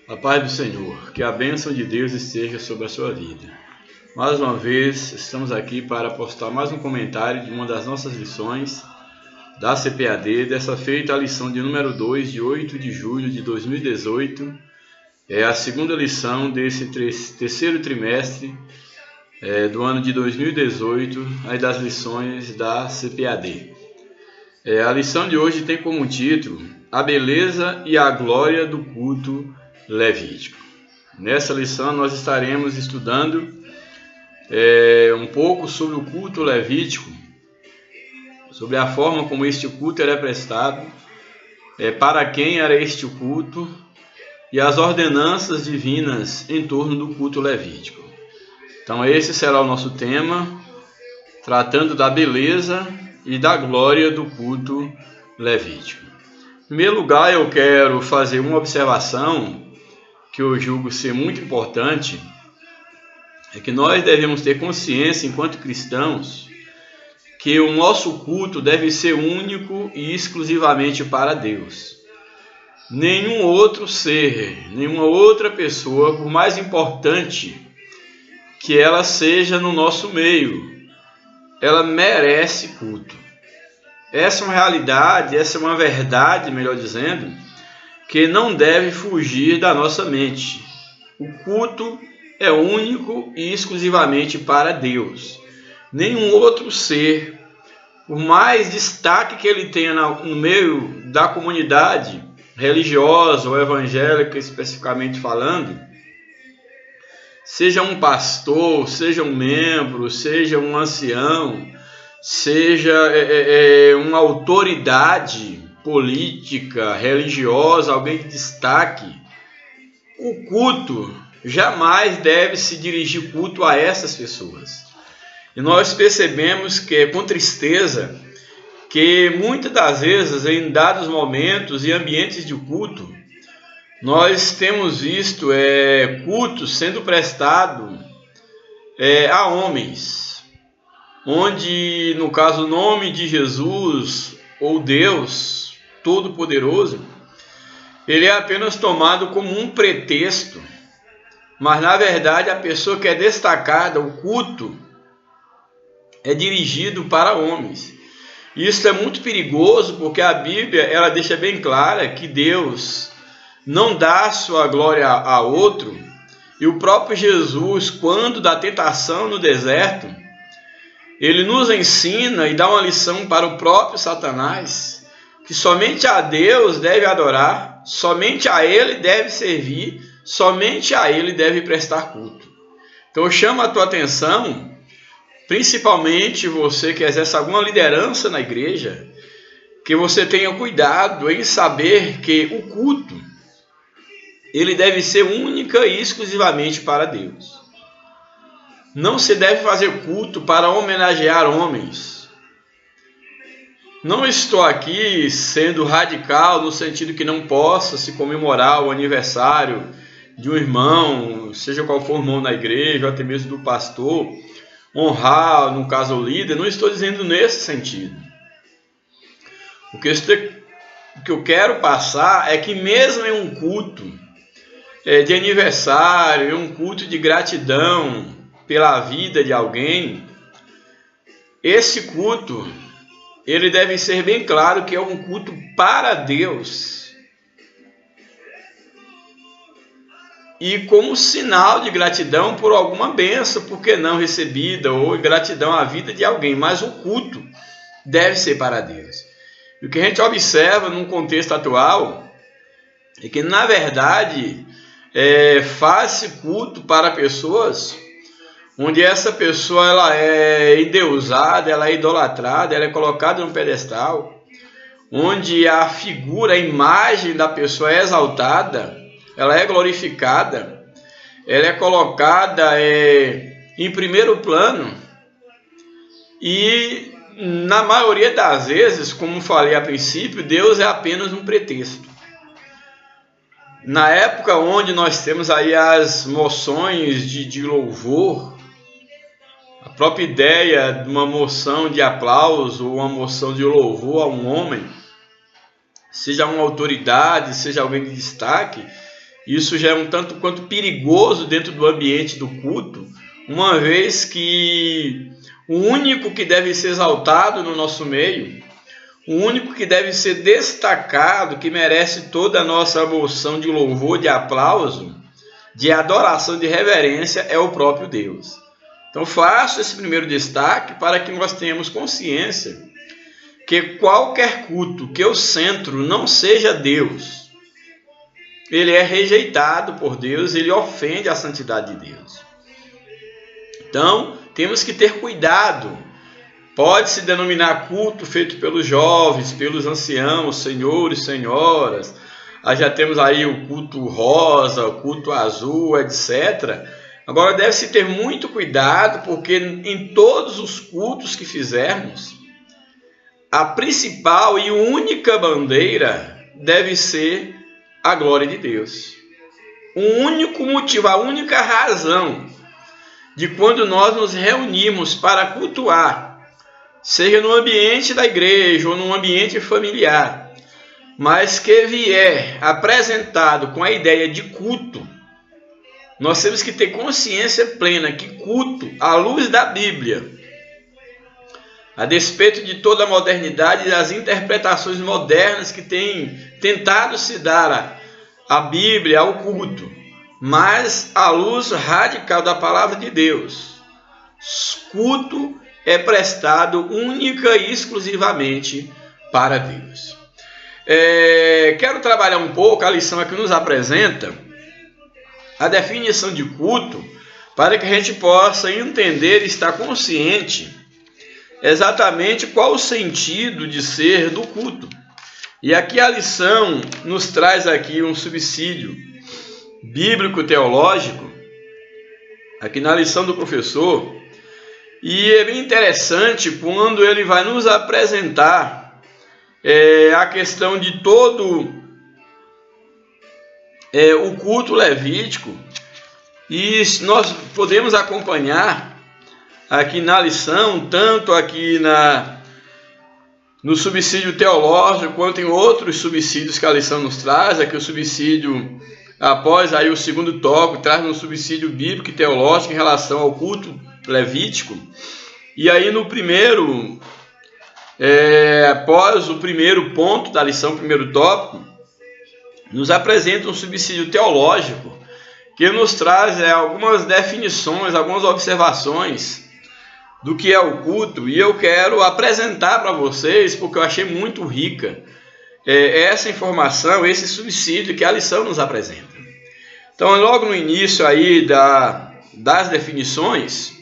A paz do Senhor, que a bênção de Deus esteja sobre a sua vida. Mais uma vez, estamos aqui para postar mais um comentário de uma das nossas lições da CPAD, dessa feita a lição de número 2, de 8 de julho de 2018. É a segunda lição desse terceiro trimestre do ano de 2018, aí das lições da CPAD. A lição de hoje tem como título A Beleza e a Glória do Culto Levítico. Nessa lição nós estaremos estudando um pouco sobre o culto levítico, sobre a forma como este culto era prestado, para quem era este culto e as ordenanças divinas em torno do culto levítico. Então esse será o nosso tema, tratando da beleza e da glória do culto levítico. Em primeiro lugar, eu quero fazer uma observação que eu julgo ser muito importante, é que nós devemos ter consciência, enquanto cristãos, que o nosso culto deve ser único e exclusivamente para Deus. Nenhum outro ser, nenhuma outra pessoa, por mais importante que ela seja no nosso meio, ela merece culto. Essa é uma realidade, essa é uma verdade, melhor dizendo, que não deve fugir da nossa mente. O culto é único e exclusivamente para Deus. Nenhum outro ser, por mais destaque que ele tenha no meio da comunidade religiosa ou evangélica, especificamente falando, seja um pastor, seja um membro, seja um ancião, seja uma autoridade política, religiosa, alguém de destaque, o culto jamais deve se dirigir culto a essas pessoas. E nós percebemos que, com tristeza, que muitas das vezes, em dados momentos e ambientes de culto, nós temos visto cultos sendo prestado a homens, onde, no caso, o nome de Jesus ou Deus Todo-Poderoso, ele é apenas tomado como um pretexto, mas na verdade a pessoa que é destacada, o culto, é dirigido para homens. Isso é muito perigoso, porque a Bíblia ela deixa bem clara que Deus não dá sua glória a outro, e o próprio Jesus, quando da tentação no deserto, ele nos ensina e dá uma lição para o próprio Satanás, que somente a Deus deve adorar, somente a Ele deve servir, somente a Ele deve prestar culto. Então eu chamo a tua atenção, principalmente você que exerce alguma liderança na igreja, que você tenha cuidado em saber que o culto, ele deve ser única e exclusivamente para Deus. Não se deve fazer culto para homenagear homens. Não estou aqui sendo radical no sentido que não possa se comemorar o aniversário de um irmão, seja qual for o irmão na igreja, ou até mesmo do pastor, honrar, no caso, o líder. Não estou dizendo nesse sentido. O que eu quero passar é que mesmo em um culto de aniversário, em um culto de gratidão pela vida de alguém, esse culto, ele deve ser bem claro que é um culto para Deus. E como sinal de gratidão por alguma bênção, por que não recebida, ou gratidão à vida de alguém. Mas o culto deve ser para Deus. E o que a gente observa num contexto atual é que, na verdade, faz-se culto para pessoas onde essa pessoa ela é endeusada, ela é idolatrada, ela é colocada num pedestal, onde a figura, a imagem da pessoa é exaltada, ela é glorificada, ela é colocada em primeiro plano, e na maioria das vezes, como falei a princípio, Deus é apenas um pretexto. Na época onde nós temos aí as moções de louvor, a própria ideia de uma moção de aplauso ou uma moção de louvor a um homem, seja uma autoridade, seja alguém de destaque, isso já é um tanto quanto perigoso dentro do ambiente do culto, uma vez que o único que deve ser exaltado no nosso meio, o único que deve ser destacado, que merece toda a nossa emoção de louvor, de aplauso, de adoração, de reverência, é o próprio Deus. Então faço esse primeiro destaque para que nós tenhamos consciência que qualquer culto que o centro não seja Deus, ele é rejeitado por Deus, ele ofende a santidade de Deus. Então, temos que ter cuidado. Pode-se denominar culto feito pelos jovens, pelos anciãos, senhores, senhoras. Já temos aí o culto rosa, o culto azul, etc. Agora, deve-se ter muito cuidado, porque em todos os cultos que fizermos, a principal e única bandeira deve ser a glória de Deus. O único motivo, a única razão de quando nós nos reunimos para cultuar, seja no ambiente da igreja ou no ambiente familiar, mas que vier apresentado com a ideia de culto, nós temos que ter consciência plena que culto, à luz da Bíblia, a despeito de toda a modernidade e das interpretações modernas que têm tentado se dar à Bíblia, ao culto, mas à luz radical da palavra de Deus, culto é prestado única e exclusivamente para Deus. Quero trabalhar um pouco, a lição aqui nos apresenta a definição de culto, para que a gente possa entender e estar consciente exatamente qual o sentido de ser do culto. E aqui a lição nos traz aqui um subsídio bíblico-teológico, aqui na lição do professor, e é bem interessante quando ele vai nos apresentar a questão de todo o culto levítico, e nós podemos acompanhar aqui na lição, tanto aqui no subsídio teológico, quanto em outros subsídios que a lição nos traz. Aqui o subsídio, após aí o segundo tópico, traz um subsídio bíblico e teológico em relação ao culto levítico. E aí no primeiro, após o primeiro ponto da lição, primeiro tópico, nos apresenta um subsídio teológico que nos traz algumas definições, algumas observações do que é o culto, e eu quero apresentar para vocês, porque eu achei muito rica essa informação, esse subsídio que a lição nos apresenta. Então, logo no início aí das definições,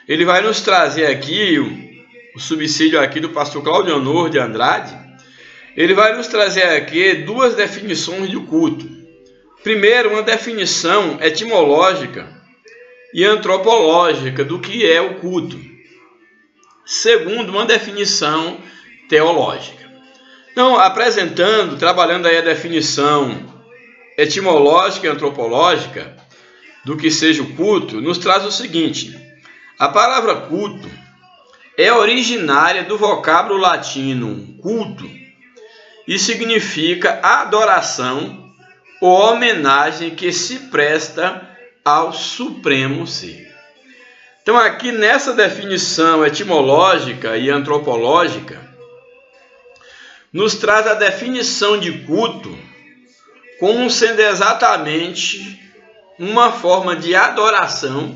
ele vai nos trazer aqui o subsídio aqui do pastor Claudio de Andrade. Ele vai nos trazer aqui duas definições de culto. Primeiro, uma definição etimológica e antropológica do que é o culto. Segundo, uma definição teológica. Então, trabalhando aí a definição etimológica e antropológica do que seja o culto, nos traz o seguinte: a palavra culto é originária do vocábulo latino culto e significa adoração ou homenagem que se presta ao Supremo Ser. Então, aqui nessa definição etimológica e antropológica, nos traz a definição de culto como sendo exatamente uma forma de adoração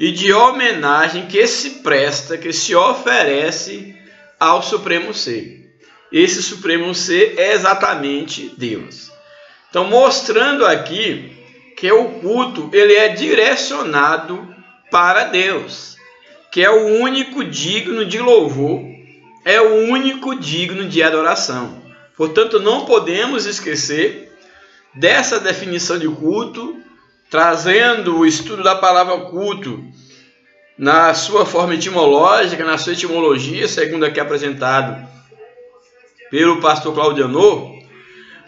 e de homenagem que se presta, que se oferece ao Supremo Ser. Esse Supremo Ser é exatamente Deus. Então, mostrando aqui que o culto ele é direcionado para Deus, que é o único digno de louvor, é o único digno de adoração. Portanto, não podemos esquecer dessa definição de culto, trazendo o estudo da palavra culto na sua forma etimológica, na sua etimologia, segundo aqui apresentado pelo pastor Claudio,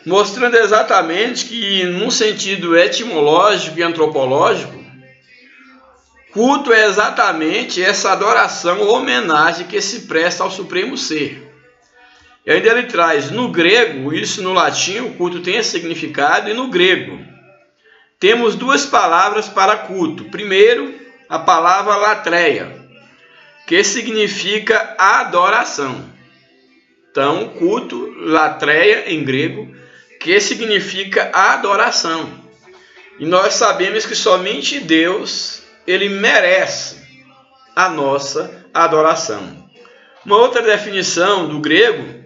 mostrando exatamente que, num sentido etimológico e antropológico, culto é exatamente essa adoração ou homenagem que se presta ao Supremo Ser. E ainda ele traz no grego, isso no latim, o culto tem esse significado, e no grego temos duas palavras para culto. Primeiro, a palavra latreia, que significa adoração. Então, culto, latreia em grego, que significa adoração. E nós sabemos que somente Deus, ele merece a nossa adoração. Uma outra definição do grego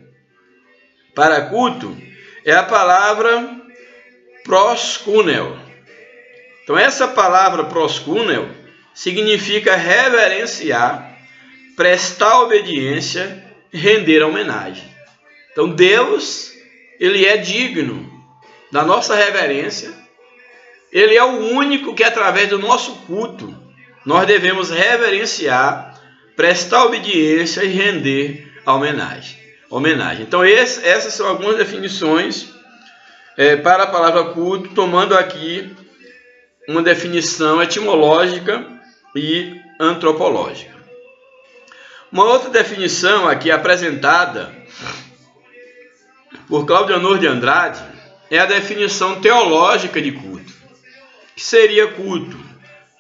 para culto é a palavra proskuneo. Então, essa palavra proskuneo significa reverenciar, prestar obediência, render homenagem. Então, Deus, ele é digno da nossa reverência. Ele é o único que, através do nosso culto, nós devemos reverenciar, prestar obediência e render a homenagem. Então, essas são algumas definições para a palavra culto, tomando aqui uma definição etimológica e antropológica. Uma outra definição aqui apresentada por Cláudio Honor de Andrade é a definição teológica de culto. O que seria culto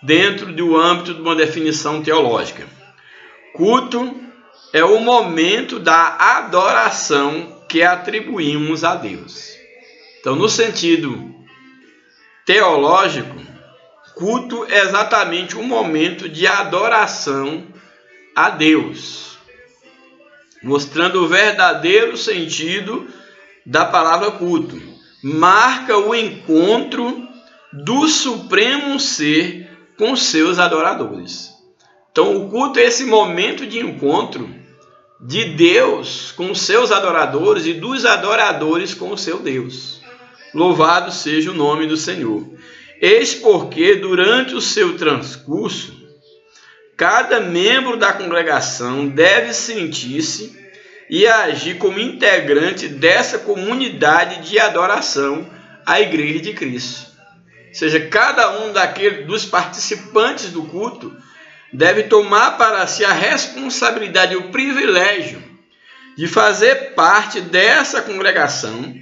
dentro do âmbito de uma definição teológica? Culto é o momento da adoração que atribuímos a Deus. Então, no sentido teológico, culto é exatamente um momento de adoração a Deus, mostrando o verdadeiro sentido da palavra culto. Marca o encontro do Supremo Ser com seus adoradores. Então, o culto é esse momento de encontro de Deus com seus adoradores e dos adoradores com o seu Deus. Louvado seja o nome do Senhor. Eis porque, durante o seu transcurso, cada membro da congregação deve sentir-se e agir como integrante dessa comunidade de adoração à Igreja de Cristo. Ou seja, cada um dos participantes do culto deve tomar para si a responsabilidade e o privilégio de fazer parte dessa congregação,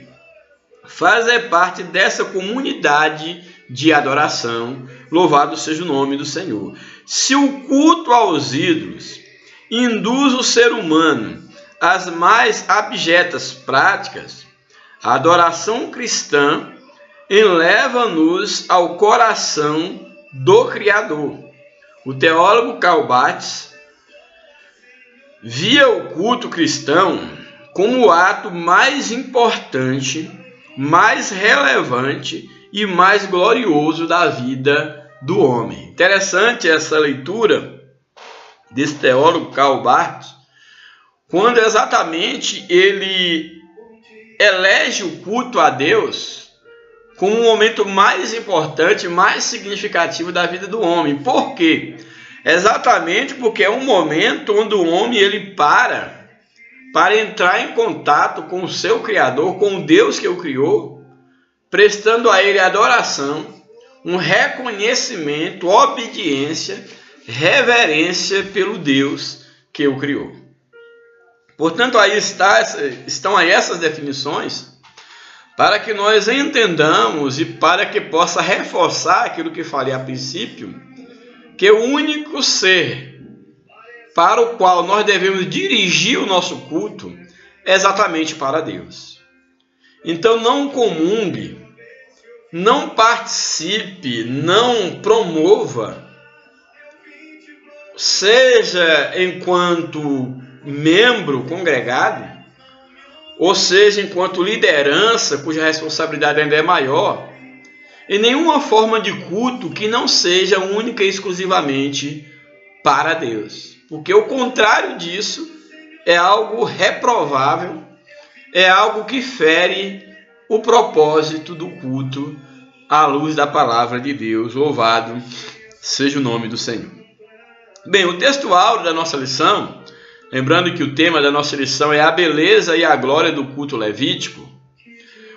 fazer parte dessa comunidade de adoração. Louvado seja o nome do Senhor. Se o culto aos ídolos induz o ser humano às mais abjetas práticas, a adoração cristã eleva-nos ao coração do Criador. O teólogo Karl Barth via o culto cristão como o ato mais importante, mais relevante e mais glorioso da vida do homem. Interessante essa leitura desse teólogo Karl Barth, quando exatamente ele elege o culto a Deus como o momento mais importante, mais significativo da vida do homem. Por quê? Exatamente porque é um momento onde o homem ele para entrar em contato com o seu Criador, com o Deus que o criou, prestando a ele adoração, um reconhecimento, obediência, reverência pelo Deus que o criou. Portanto, estão aí essas definições para que nós entendamos e para que possa reforçar aquilo que falei a princípio, que o único ser para o qual nós devemos dirigir o nosso culto é exatamente para Deus. Então não comungue, não participe, não promova, seja enquanto membro congregado, ou seja, enquanto liderança, cuja responsabilidade ainda é maior, em nenhuma forma de culto que não seja única e exclusivamente para Deus. Porque o contrário disso é algo reprovável, é algo que fere o propósito do culto à luz da palavra de Deus. Louvado seja o nome do Senhor. Bem, o texto áureo da nossa lição, lembrando que o tema da nossa lição é a beleza e a glória do culto levítico.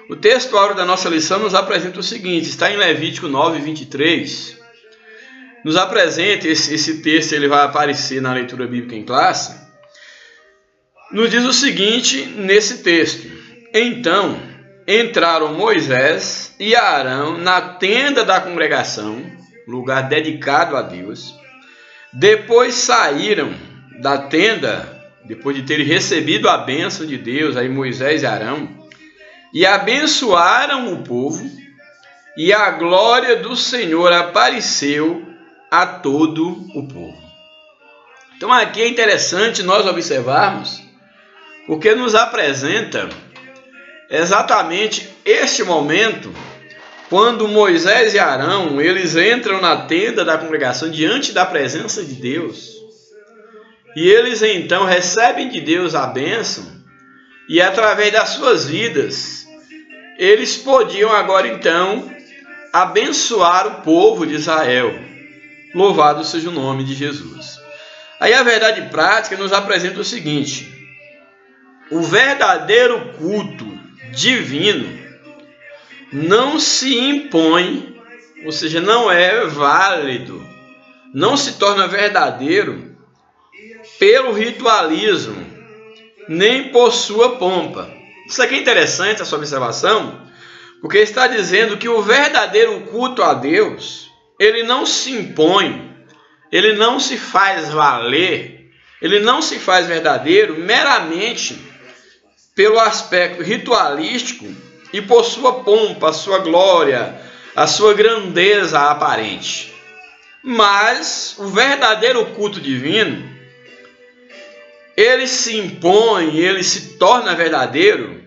O texto áureo da nossa lição nos apresenta o seguinte, está em Levítico 9, 23. Nos apresenta, esse texto ele vai aparecer na leitura bíblica em classe. nos diz o seguinte nesse texto: então entraram Moisés e Arão na tenda da congregação, lugar dedicado a Deus. Depois saíram da tenda, depois de terem recebido a bênção de Deus, aí Moisés e Arão, e abençoaram o povo, e a glória do Senhor apareceu a todo o povo. Então aqui é interessante nós observarmos, porque nos apresenta exatamente este momento, quando Moisés e Arão, eles entram na tenda da congregação diante da presença de Deus, e eles então recebem de Deus a bênção, e através das suas vidas, eles podiam agora então abençoar o povo de Israel. Louvado seja o nome de Jesus. Aí a verdade prática nos apresenta o seguinte: o verdadeiro culto divino não se impõe, ou seja, não é válido, não se torna verdadeiro pelo ritualismo, nem por sua pompa. Isso aqui é interessante, essa observação, porque está dizendo que o verdadeiro culto a Deus, ele não se impõe, ele não se faz valer, ele não se faz verdadeiro meramente pelo aspecto ritualístico e por sua pompa, a sua glória, a sua grandeza aparente. Mas o verdadeiro culto divino, ele se impõe, ele se torna verdadeiro,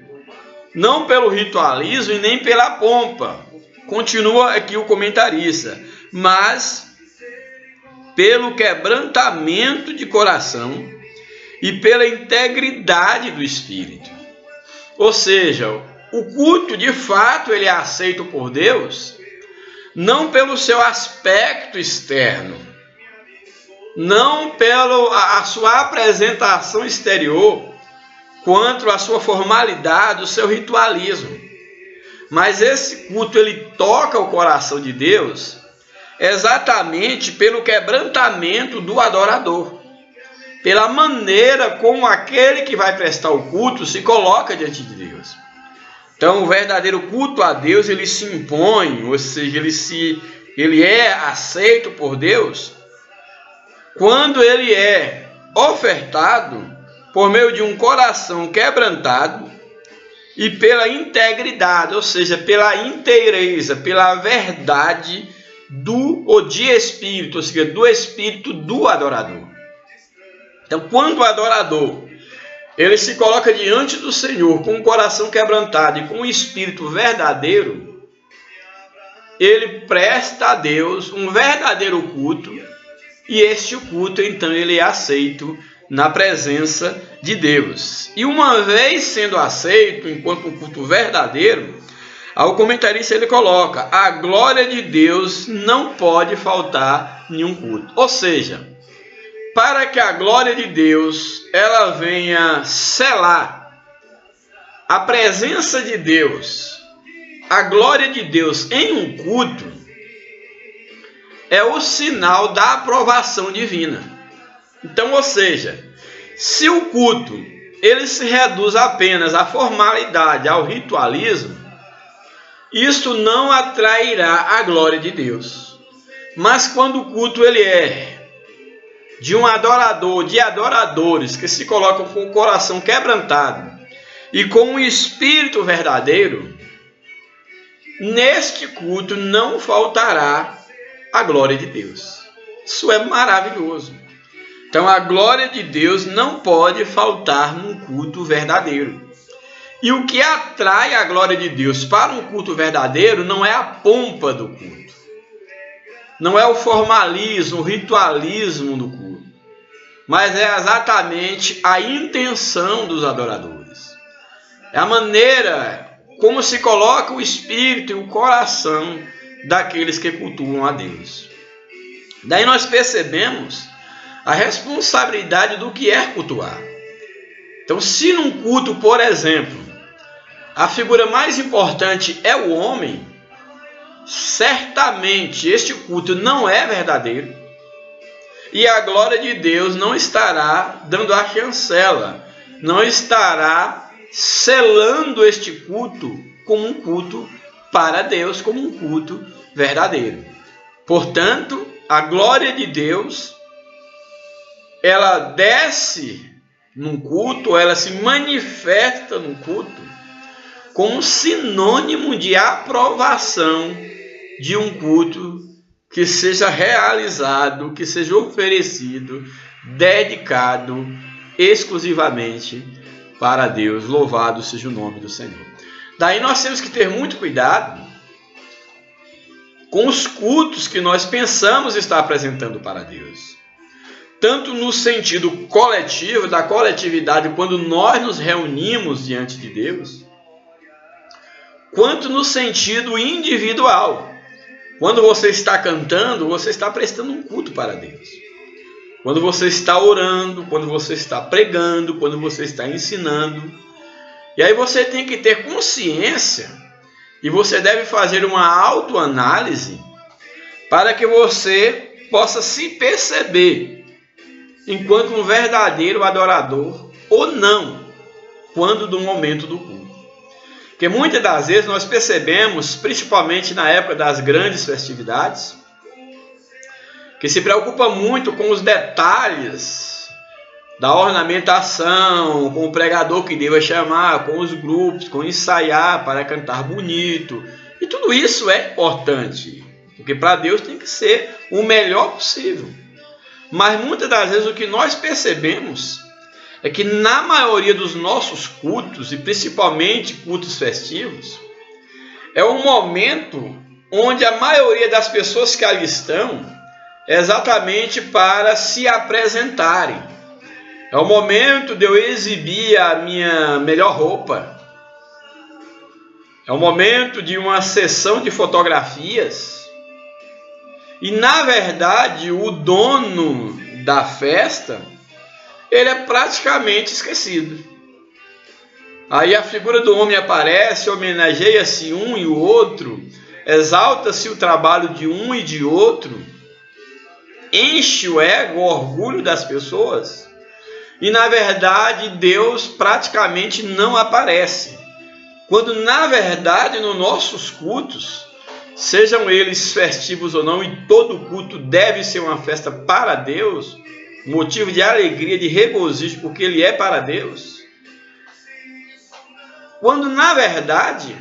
não pelo ritualismo e nem pela pompa, continua aqui o comentarista, mas pelo quebrantamento de coração e pela integridade do espírito. Ou seja, o culto de fato ele é aceito por Deus não pelo seu aspecto externo, não pela sua apresentação exterior, quanto à sua formalidade, o seu ritualismo. Mas esse culto ele toca o coração de Deus exatamente pelo quebrantamento do adorador, pela maneira como aquele que vai prestar o culto se coloca diante de Deus. Então o verdadeiro culto a Deus ele se impõe, ou seja, ele é aceito por Deus quando ele é ofertado por meio de um coração quebrantado e pela integridade, ou seja, pela inteireza, pela verdade de espírito, ou seja, do espírito do adorador. Então, quando o adorador ele se coloca diante do Senhor com o coração quebrantado e com o espírito verdadeiro, ele presta a Deus um verdadeiro culto, e este culto, então, ele é aceito na presença de Deus. E uma vez sendo aceito enquanto um culto verdadeiro, o comentarista ele coloca: a glória de Deus não pode faltar em um culto. Ou seja, para que a glória de Deus ela venha selar a presença de Deus, a glória de Deus em um culto, é o sinal da aprovação divina. Então, ou seja, se o culto ele se reduz apenas à formalidade, ao ritualismo, isso não atrairá a glória de Deus. Mas quando o culto ele é de um adorador, de adoradores que se colocam com o coração quebrantado e com um espírito verdadeiro, neste culto não faltará a glória de Deus. Isso é maravilhoso. Então a glória de Deus não pode faltar num culto verdadeiro. E o que atrai a glória de Deus para um culto verdadeiro não é a pompa do culto, não é o formalismo, o ritualismo do culto, mas é exatamente a intenção dos adoradores. É a maneira como se coloca o espírito e o coração daqueles que cultuam a Deus. Daí nós percebemos a responsabilidade do que é cultuar. Então, se num culto, por exemplo, a figura mais importante é o homem, certamente este culto não é verdadeiro e a glória de Deus não estará dando a chancela não estará selando este culto como um culto para Deus, como um culto verdadeiro. Portanto, a glória de Deus, ela desce num culto, ela se manifesta num culto como sinônimo de aprovação de um culto que seja realizado, que seja oferecido, dedicado exclusivamente para Deus. Louvado seja o nome do Senhor. Daí nós temos que ter muito cuidado com os cultos que nós pensamos estar apresentando para Deus. Tanto no sentido coletivo, da coletividade, quando nós nos reunimos diante de Deus, quanto no sentido individual. Quando você está cantando, você está prestando um culto para Deus. Quando você está orando, quando você está pregando, quando você está ensinando. E aí você tem que ter consciência e você deve fazer uma autoanálise para que você possa se perceber enquanto um verdadeiro adorador ou não, quando do momento do culto. Porque muitas das vezes nós percebemos, principalmente na época das grandes festividades, que se preocupa muito com os detalhes da ornamentação, com o pregador que deva chamar, com os grupos, com ensaiar para cantar bonito. E tudo isso é importante, porque para Deus tem que ser o melhor possível. Mas muitas das vezes o que nós percebemos é que na maioria dos nossos cultos, e principalmente cultos festivos, é um momento onde a maioria das pessoas que ali estão é exatamente para se apresentarem. É o momento de eu exibir a minha melhor roupa. É o momento de uma sessão de fotografias. E na verdade o dono da festa, ele é praticamente esquecido. Aí a figura do homem aparece, homenageia-se um e o outro, exalta-se o trabalho de um e de outro, enche o ego, o orgulho das pessoas, e na verdade Deus praticamente não aparece. Quando na verdade nos nossos cultos, sejam eles festivos ou não, e todo culto deve ser uma festa para Deus, motivo de alegria, de regozijo, porque ele é para Deus. Quando na verdade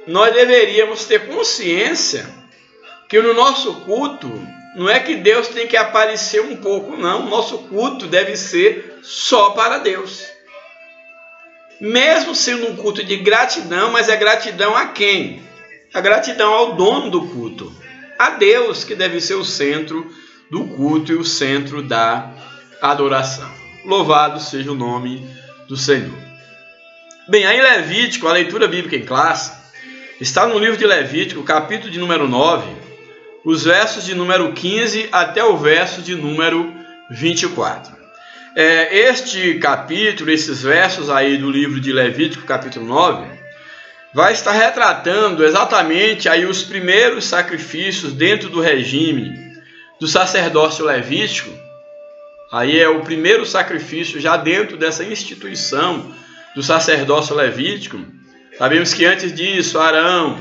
nós deveríamos ter consciência que no nosso culto não é que Deus tem que aparecer um pouco, não. O nosso culto deve ser só para Deus. Mesmo sendo um culto de gratidão, mas é gratidão a quem? A gratidão ao dono do culto, a Deus, que deve ser o centro do culto e o centro da adoração. Louvado seja o nome do Senhor. Bem, aí Levítico, a leitura bíblica em classe, está no livro de Levítico, capítulo de número 9, os versos de número 15 até o verso de número 24. Este capítulo, esses versos aí do livro de Levítico, capítulo 9, vai estar retratando exatamente aí os primeiros sacrifícios dentro do regime do sacerdócio levítico. Aí é o primeiro sacrifício já dentro dessa instituição do sacerdócio levítico. Sabemos que antes disso, Arão,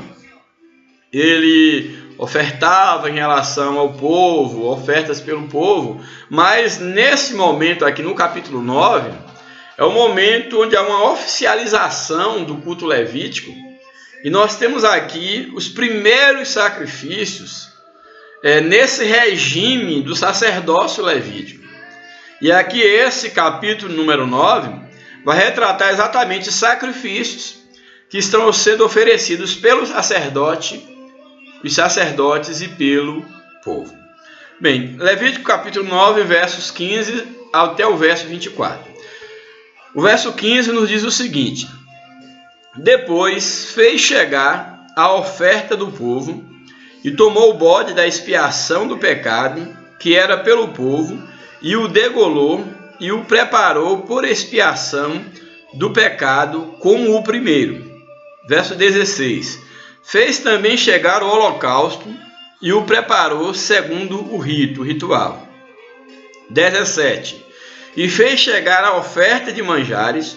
ele ofertava em relação ao povo, ofertas pelo povo, mas nesse momento aqui no capítulo 9, é o momento onde há uma oficialização do culto levítico, e nós temos aqui os primeiros sacrifícios nesse regime do sacerdócio levítico. E aqui esse capítulo número 9 vai retratar exatamente sacrifícios que estão sendo oferecidos pelo sacerdote, os sacerdotes e pelo povo. Bem, Levítico capítulo 9, versos 15 até o verso 24. O verso 15 nos diz o seguinte: depois fez chegar a oferta do povo e tomou o bode da expiação do pecado, que era pelo povo, e o degolou e o preparou por expiação do pecado como o primeiro. Verso 16. Fez também chegar o holocausto e o preparou segundo o ritual. 17. e fez chegar a oferta de manjares,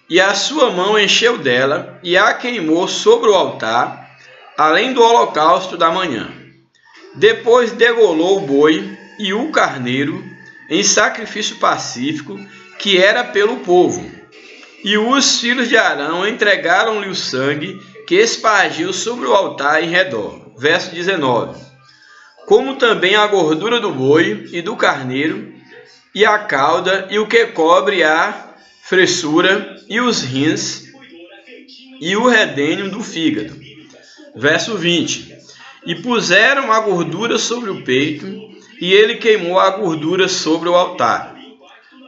e a sua mão encheu dela, e a queimou sobre o altar, além do holocausto da manhã. Depois degolou o boi e o carneiro em sacrifício pacífico, que era pelo povo. E os filhos de Arão entregaram-lhe o sangue que espargiu sobre o altar em redor. Verso 19. Como também a gordura do boi e do carneiro, e a cauda, e o que cobre a fressura, e os rins, e o redênio do fígado. Verso 20. E puseram a gordura sobre o peito, e ele queimou a gordura sobre o altar.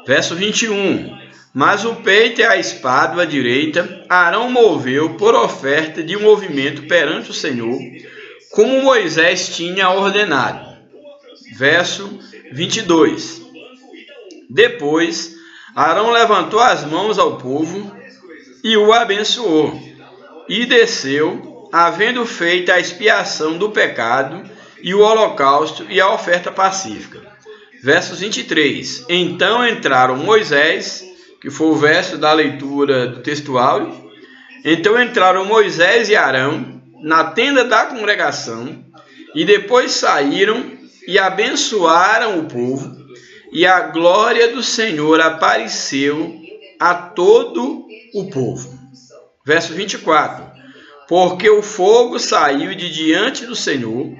Verso 21. Mas o peito e a espada à direita, Arão moveu por oferta de movimento perante o Senhor, como Moisés tinha ordenado. Verso 22. Depois, Arão levantou as mãos ao povo e o abençoou, e desceu, havendo feito a expiação do pecado, e o holocausto e a oferta pacífica. Versos 23. Então entraram Moisés, que foi o verso da leitura do texto áureo. Então entraram Moisés e Arão na tenda da congregação, e depois saíram e abençoaram o povo, e a glória do Senhor apareceu a todo o povo. Verso 24. Porque o fogo saiu de diante do Senhor,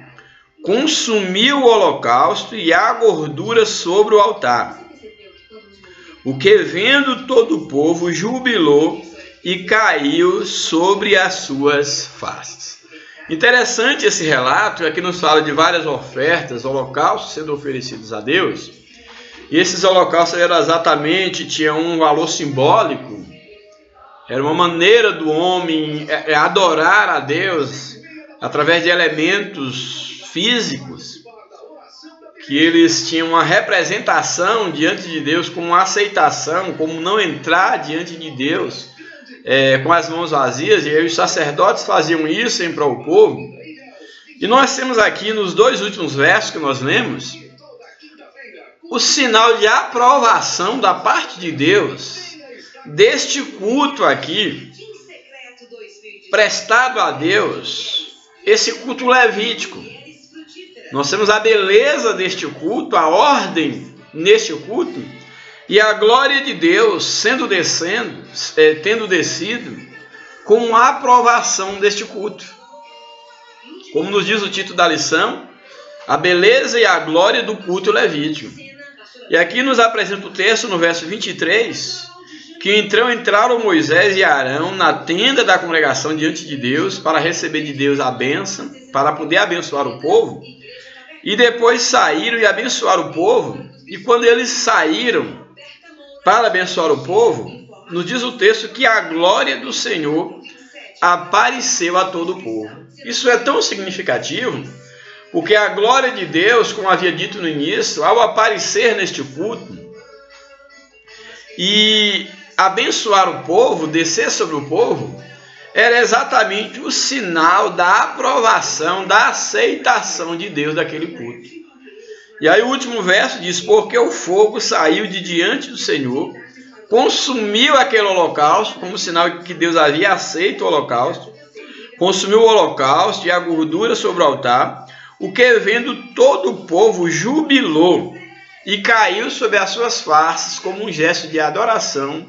consumiu o holocausto e a gordura sobre o altar. O que vendo todo o povo jubilou e caiu sobre as suas faces. Interessante esse relato, aqui nos fala de várias ofertas, holocaustos sendo oferecidos a Deus. E esses holocaustos eram exatamente, tinham um valor simbólico, era uma maneira do homem adorar a Deus através de elementos físicos, que eles tinham uma representação diante de Deus, como uma aceitação, como não entrar diante de Deus com as mãos vazias, e aí os sacerdotes faziam isso em prol do povo. E nós temos aqui nos dois últimos versos que nós lemos, o sinal de aprovação da parte de Deus deste culto aqui, prestado a Deus, esse culto levítico. Nós temos a beleza deste culto, a ordem neste culto, e a glória de Deus tendo descido com a aprovação deste culto. Como nos diz o título da lição, a beleza e a glória do culto levítico. E aqui nos apresenta o texto no verso 23, que entraram Moisés e Arão na tenda da congregação diante de Deus, para receber de Deus a bênção, para poder abençoar o povo, e depois saíram e abençoaram o povo. E quando eles saíram para abençoar o povo, nos diz o texto que a glória do Senhor apareceu a todo o povo. Isso é tão significativo, porque a glória de Deus, como havia dito no início, ao aparecer neste culto e abençoar o povo, descer sobre o povo, era exatamente o sinal da aprovação, da aceitação de Deus daquele culto. E aí o último verso diz, porque o fogo saiu de diante do Senhor, consumiu aquele holocausto, como sinal de que Deus havia aceito o holocausto, consumiu o holocausto e a gordura sobre o altar, o que vendo todo o povo jubilou e caiu sobre as suas faces como um gesto de adoração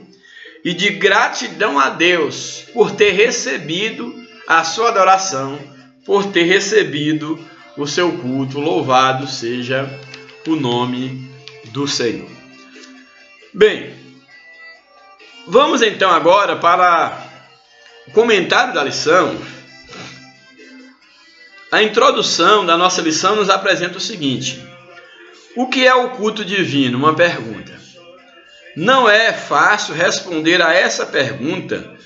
e de gratidão a Deus por ter recebido a sua adoração, por ter recebido o seu culto. Louvado seja o nome do Senhor. Bem, vamos então agora para o comentário da lição. A introdução da nossa lição nos apresenta o seguinte: o que é o culto divino? Uma pergunta. Não é fácil responder a essa pergunta,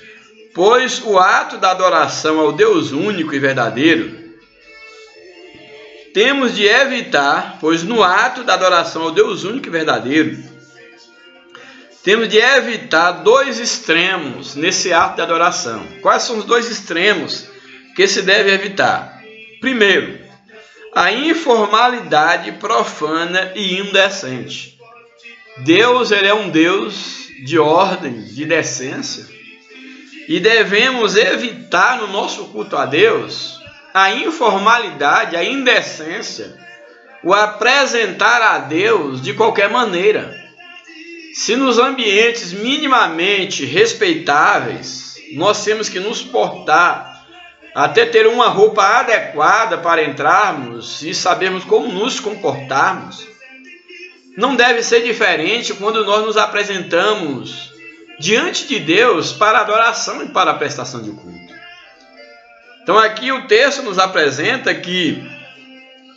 pois o ato da adoração ao Deus único e verdadeiro temos de evitar, pois no ato da adoração ao Deus único e verdadeiro, temos de evitar dois extremos nesse ato de adoração. Quais são os dois extremos que se deve evitar? Primeiro, a informalidade profana e indecente. Deus, ele é um Deus de ordem, de decência, e devemos evitar no nosso culto a Deus a informalidade, a indecência, o apresentar a Deus de qualquer maneira. Se nos ambientes minimamente respeitáveis, nós temos que nos portar, até ter uma roupa adequada para entrarmos e sabermos como nos comportarmos, não deve ser diferente quando nós nos apresentamos diante de Deus para adoração e para a prestação de culto. Então aqui o texto nos apresenta que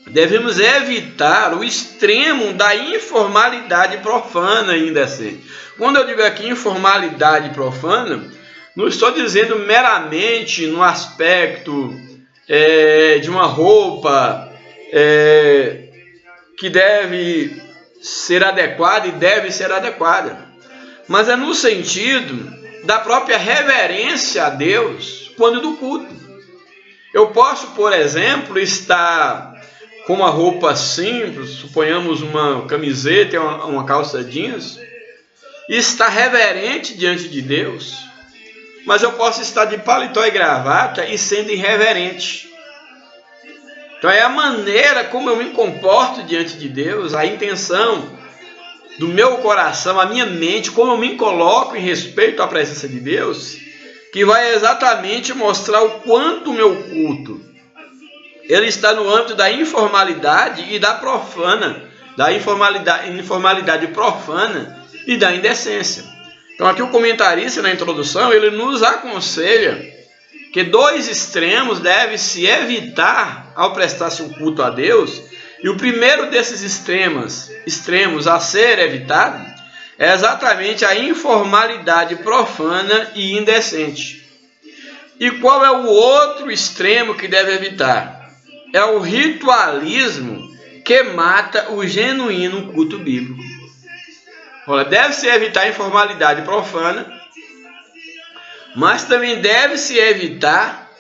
devemos evitar o extremo da informalidade profana e indecente. Quando eu digo aqui informalidade profana, não estou dizendo meramente no aspecto de uma roupa que deve ser adequada e deve ser adequada, mas é no sentido da própria reverência a Deus quando do culto. Eu posso, por exemplo, estar com uma roupa simples, suponhamos uma camiseta e uma calça jeans, e estar reverente diante de Deus, mas eu posso estar de paletó e gravata e sendo irreverente. Então é a maneira como eu me comporto diante de Deus, a intenção do meu coração, a minha mente, como eu me coloco em respeito à presença de Deus, que vai exatamente mostrar o quanto o meu culto ele está no âmbito da informalidade e da profana, da informalidade profana e da indecência. Então aqui o comentarista na introdução, ele nos aconselha que dois extremos devem se evitar ao prestar-se um culto a Deus, e o primeiro desses extremos a ser evitado é exatamente a informalidade profana e indecente. E qual é o outro extremo que deve evitar? É o ritualismo que mata o genuíno culto bíblico. Olha, deve-se evitar a informalidade profana, mas também deve-se evitar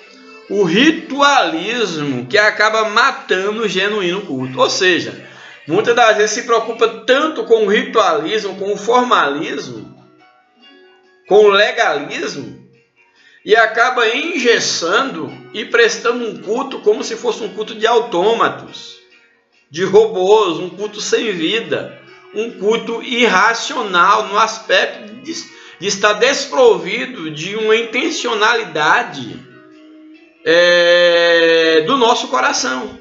o ritualismo que acaba matando o genuíno culto. Ou seja, muitas das vezes se preocupa tanto com o ritualismo, com o formalismo, com o legalismo, e acaba engessando e prestando um culto como se fosse um culto de autômatos, de robôs, um culto sem vida, um culto irracional no aspecto de estar desprovido de uma intencionalidade do nosso coração.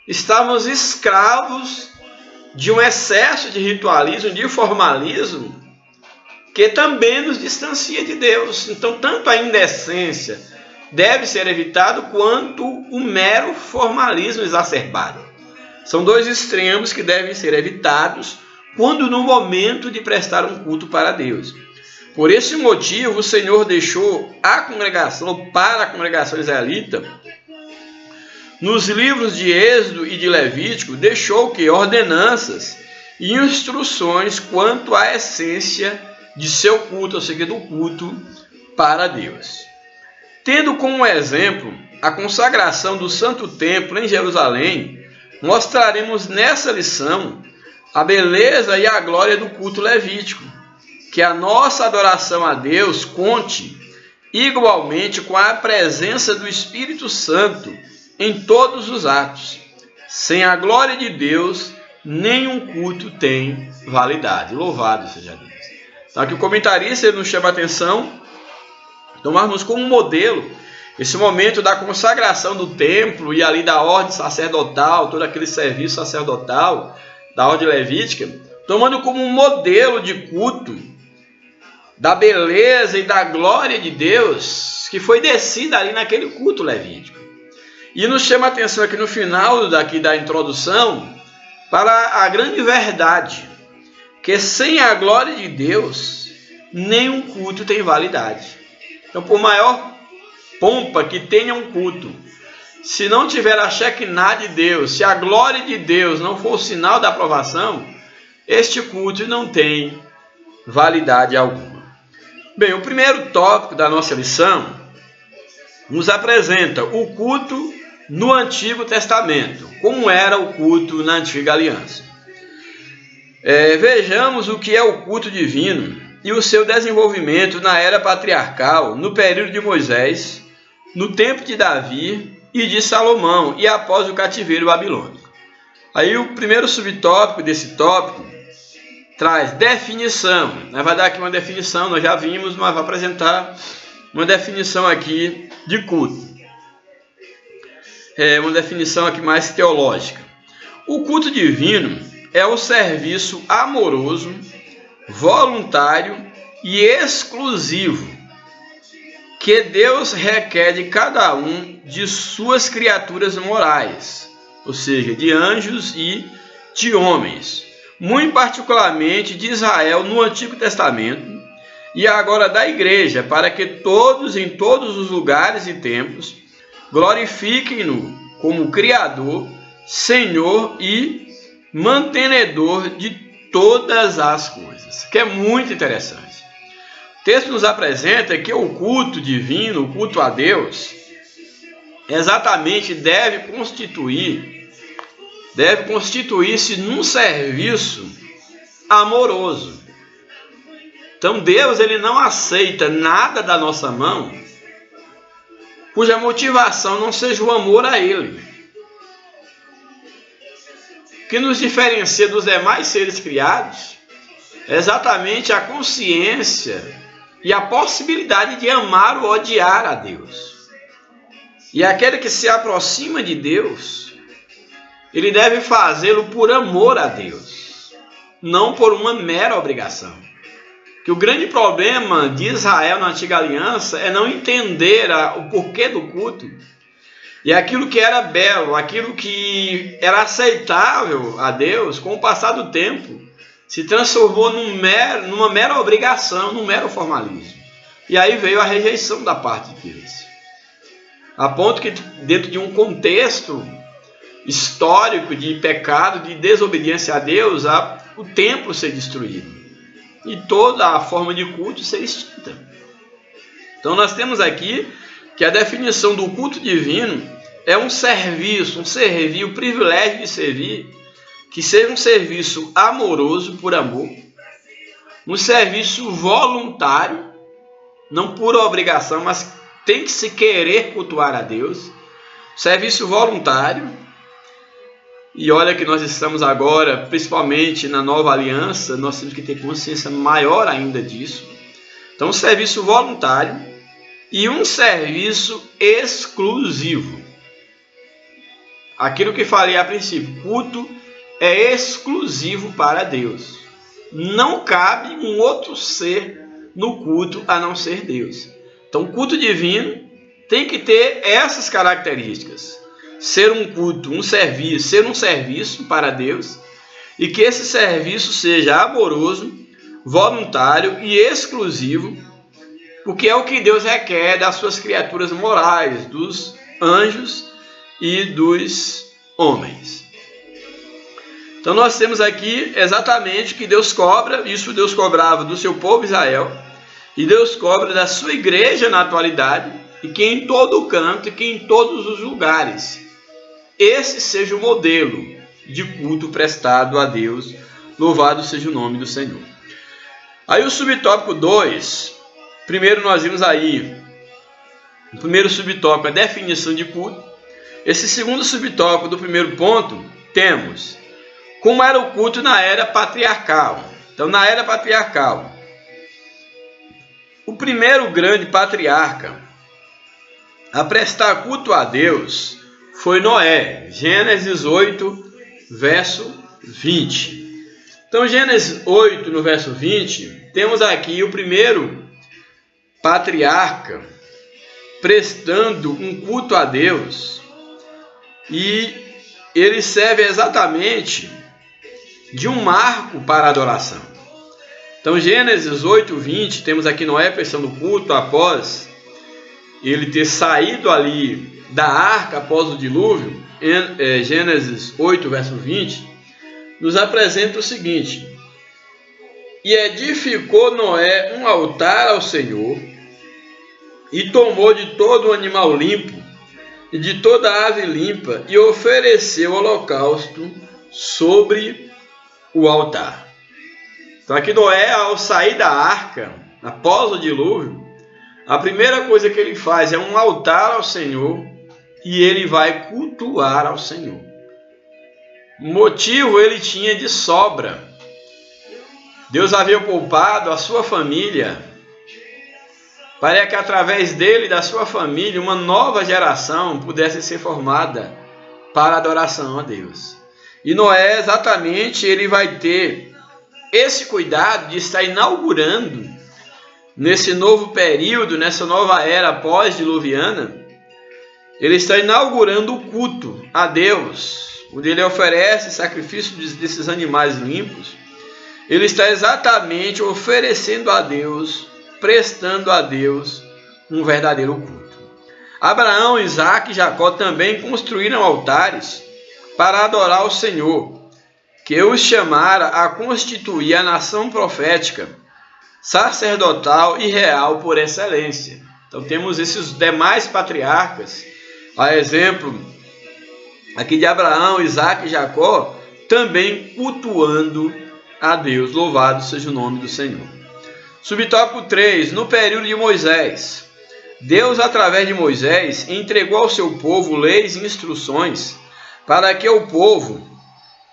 Estamos escravos de um excesso de ritualismo, de formalismo, que também nos distancia de Deus. Então, tanto a indecência deve ser evitado, quanto o mero formalismo exacerbado. São dois extremos que devem ser evitados quando no momento de prestar um culto para Deus. Por esse motivo, o Senhor deixou a congregação, para a congregação israelita, nos livros de Êxodo e de Levítico, deixou que ordenanças e instruções quanto à essência de seu culto, ou seja, do culto para Deus. Tendo como exemplo a consagração do Santo Templo em Jerusalém, mostraremos nessa lição a beleza e a glória do culto levítico, que a nossa adoração a Deus conte igualmente com a presença do Espírito Santo em todos os atos. Sem a glória de Deus, nenhum culto tem validade. Louvado seja Deus. Então aqui o comentarista nos chama a atenção, tomarmos como modelo esse momento da consagração do templo e ali da ordem sacerdotal, todo aquele serviço sacerdotal da ordem levítica, tomando como um modelo de culto da beleza e da glória de Deus que foi descida ali naquele culto levítico. E nos chama a atenção aqui no final da introdução para a grande verdade, que sem a glória de Deus, nenhum culto tem validade. Então, por maior pompa que tenha um culto, se não tiver a Shekinah de Deus, se a glória de Deus não for o sinal da aprovação, este culto não tem validade alguma. Bem, o primeiro tópico da nossa lição nos apresenta o culto no Antigo Testamento, como era o culto na Antiga Aliança. Vejamos o que é o culto divino e o seu desenvolvimento na era patriarcal, no período de Moisés, no tempo de Davi e de Salomão e após o cativeiro babilônico. Aí o primeiro subtópico desse tópico traz definição. Vai dar aqui uma definição, nós já vimos, mas vai apresentar uma definição aqui de culto. Uma definição aqui mais teológica. O culto divino é o serviço amoroso, voluntário e exclusivo que Deus requer de cada um de suas criaturas morais, ou seja, de anjos e de homens, muito particularmente de Israel no Antigo Testamento e agora da Igreja, para que todos, em todos os lugares e tempos, glorifiquem-no como Criador, Senhor e mantenedor de todas as coisas, que é muito interessante. O texto nos apresenta que o culto divino, o culto a Deus, exatamente deve constituir-se num serviço amoroso. Então Deus, ele não aceita nada da nossa mão cuja motivação não seja o amor a Ele. O que nos diferencia dos demais seres criados é exatamente a consciência e a possibilidade de amar ou odiar a Deus. E aquele que se aproxima de Deus, ele deve fazê-lo por amor a Deus, não por uma mera obrigação. Que o grande problema de Israel na Antiga Aliança é não entender o porquê do culto. E aquilo que era belo, aquilo que era aceitável a Deus, com o passar do tempo, se transformou numa mera obrigação, num mero formalismo. E aí veio a rejeição da parte deles. A ponto que, dentro de um contexto histórico de pecado, de desobediência a Deus, o templo ser destruído. E toda a forma de culto ser extinta. Então nós temos aqui que a definição do culto divino é um serviço, o privilégio de servir, que seja um serviço amoroso por amor, um serviço voluntário, não por obrigação, mas tem que se querer cultuar a Deus, serviço voluntário. E olha que nós estamos agora, principalmente na nova aliança, nós temos que ter consciência maior ainda disso. Então, um serviço voluntário e um serviço exclusivo. Aquilo que falei a princípio, culto é exclusivo para Deus. Não cabe um outro ser no culto a não ser Deus. Então, o culto divino tem que ter essas características. Ser um culto, ser um serviço para Deus, e que esse serviço seja amoroso, voluntário e exclusivo, porque é o que Deus requer das suas criaturas morais, dos anjos e dos homens. Então nós temos aqui exatamente o que Deus cobra, isso Deus cobrava do seu povo Israel, e Deus cobra da sua igreja na atualidade, e que em todo canto, e que em todos os lugares, esse seja o modelo de culto prestado a Deus. Louvado seja o nome do Senhor. Aí o subtópico 2, primeiro nós vimos aí, o primeiro subtópico, a definição de culto. Esse segundo subtópico do primeiro ponto, temos como era o culto na era patriarcal. Então, na era patriarcal, o primeiro grande patriarca a prestar culto a Deus foi Noé, Gênesis 8, verso 20. Então, Gênesis 8, no verso 20, temos aqui o primeiro patriarca prestando um culto a Deus, e ele serve exatamente de um marco para a adoração. Então, Gênesis 8, 20, temos aqui Noé prestando culto após ele ter saído ali da arca após o dilúvio. Gênesis 8, verso 20, nos apresenta o seguinte: e edificou Noé um altar ao Senhor, e tomou de todo o animal limpo, e de toda a ave limpa, e ofereceu holocausto sobre o altar. Então aqui Noé, ao sair da arca, após o dilúvio, a primeira coisa que ele faz é um altar ao Senhor e ele vai cultuar ao Senhor. Motivo ele tinha de sobra. Deus havia poupado a sua família para que através dele e da sua família uma nova geração pudesse ser formada para a adoração a Deus. E Noé, exatamente, ele vai ter esse cuidado de estar inaugurando nesse novo período, nessa nova era pós-diluviana, ele está inaugurando o culto a Deus, onde ele oferece sacrifício desses animais limpos. Ele está exatamente oferecendo a Deus, prestando a Deus um verdadeiro culto. Abraão, Isaque e Jacó também construíram altares para adorar o Senhor, que os chamara a constituir a nação profética, sacerdotal e real por excelência. Então temos esses demais patriarcas, a exemplo aqui de Abraão, Isaque e Jacó, também cultuando a Deus. Louvado seja o nome do Senhor. Subtópico 3. No período de Moisés, Deus, através de Moisés, entregou ao seu povo leis e instruções para que o povo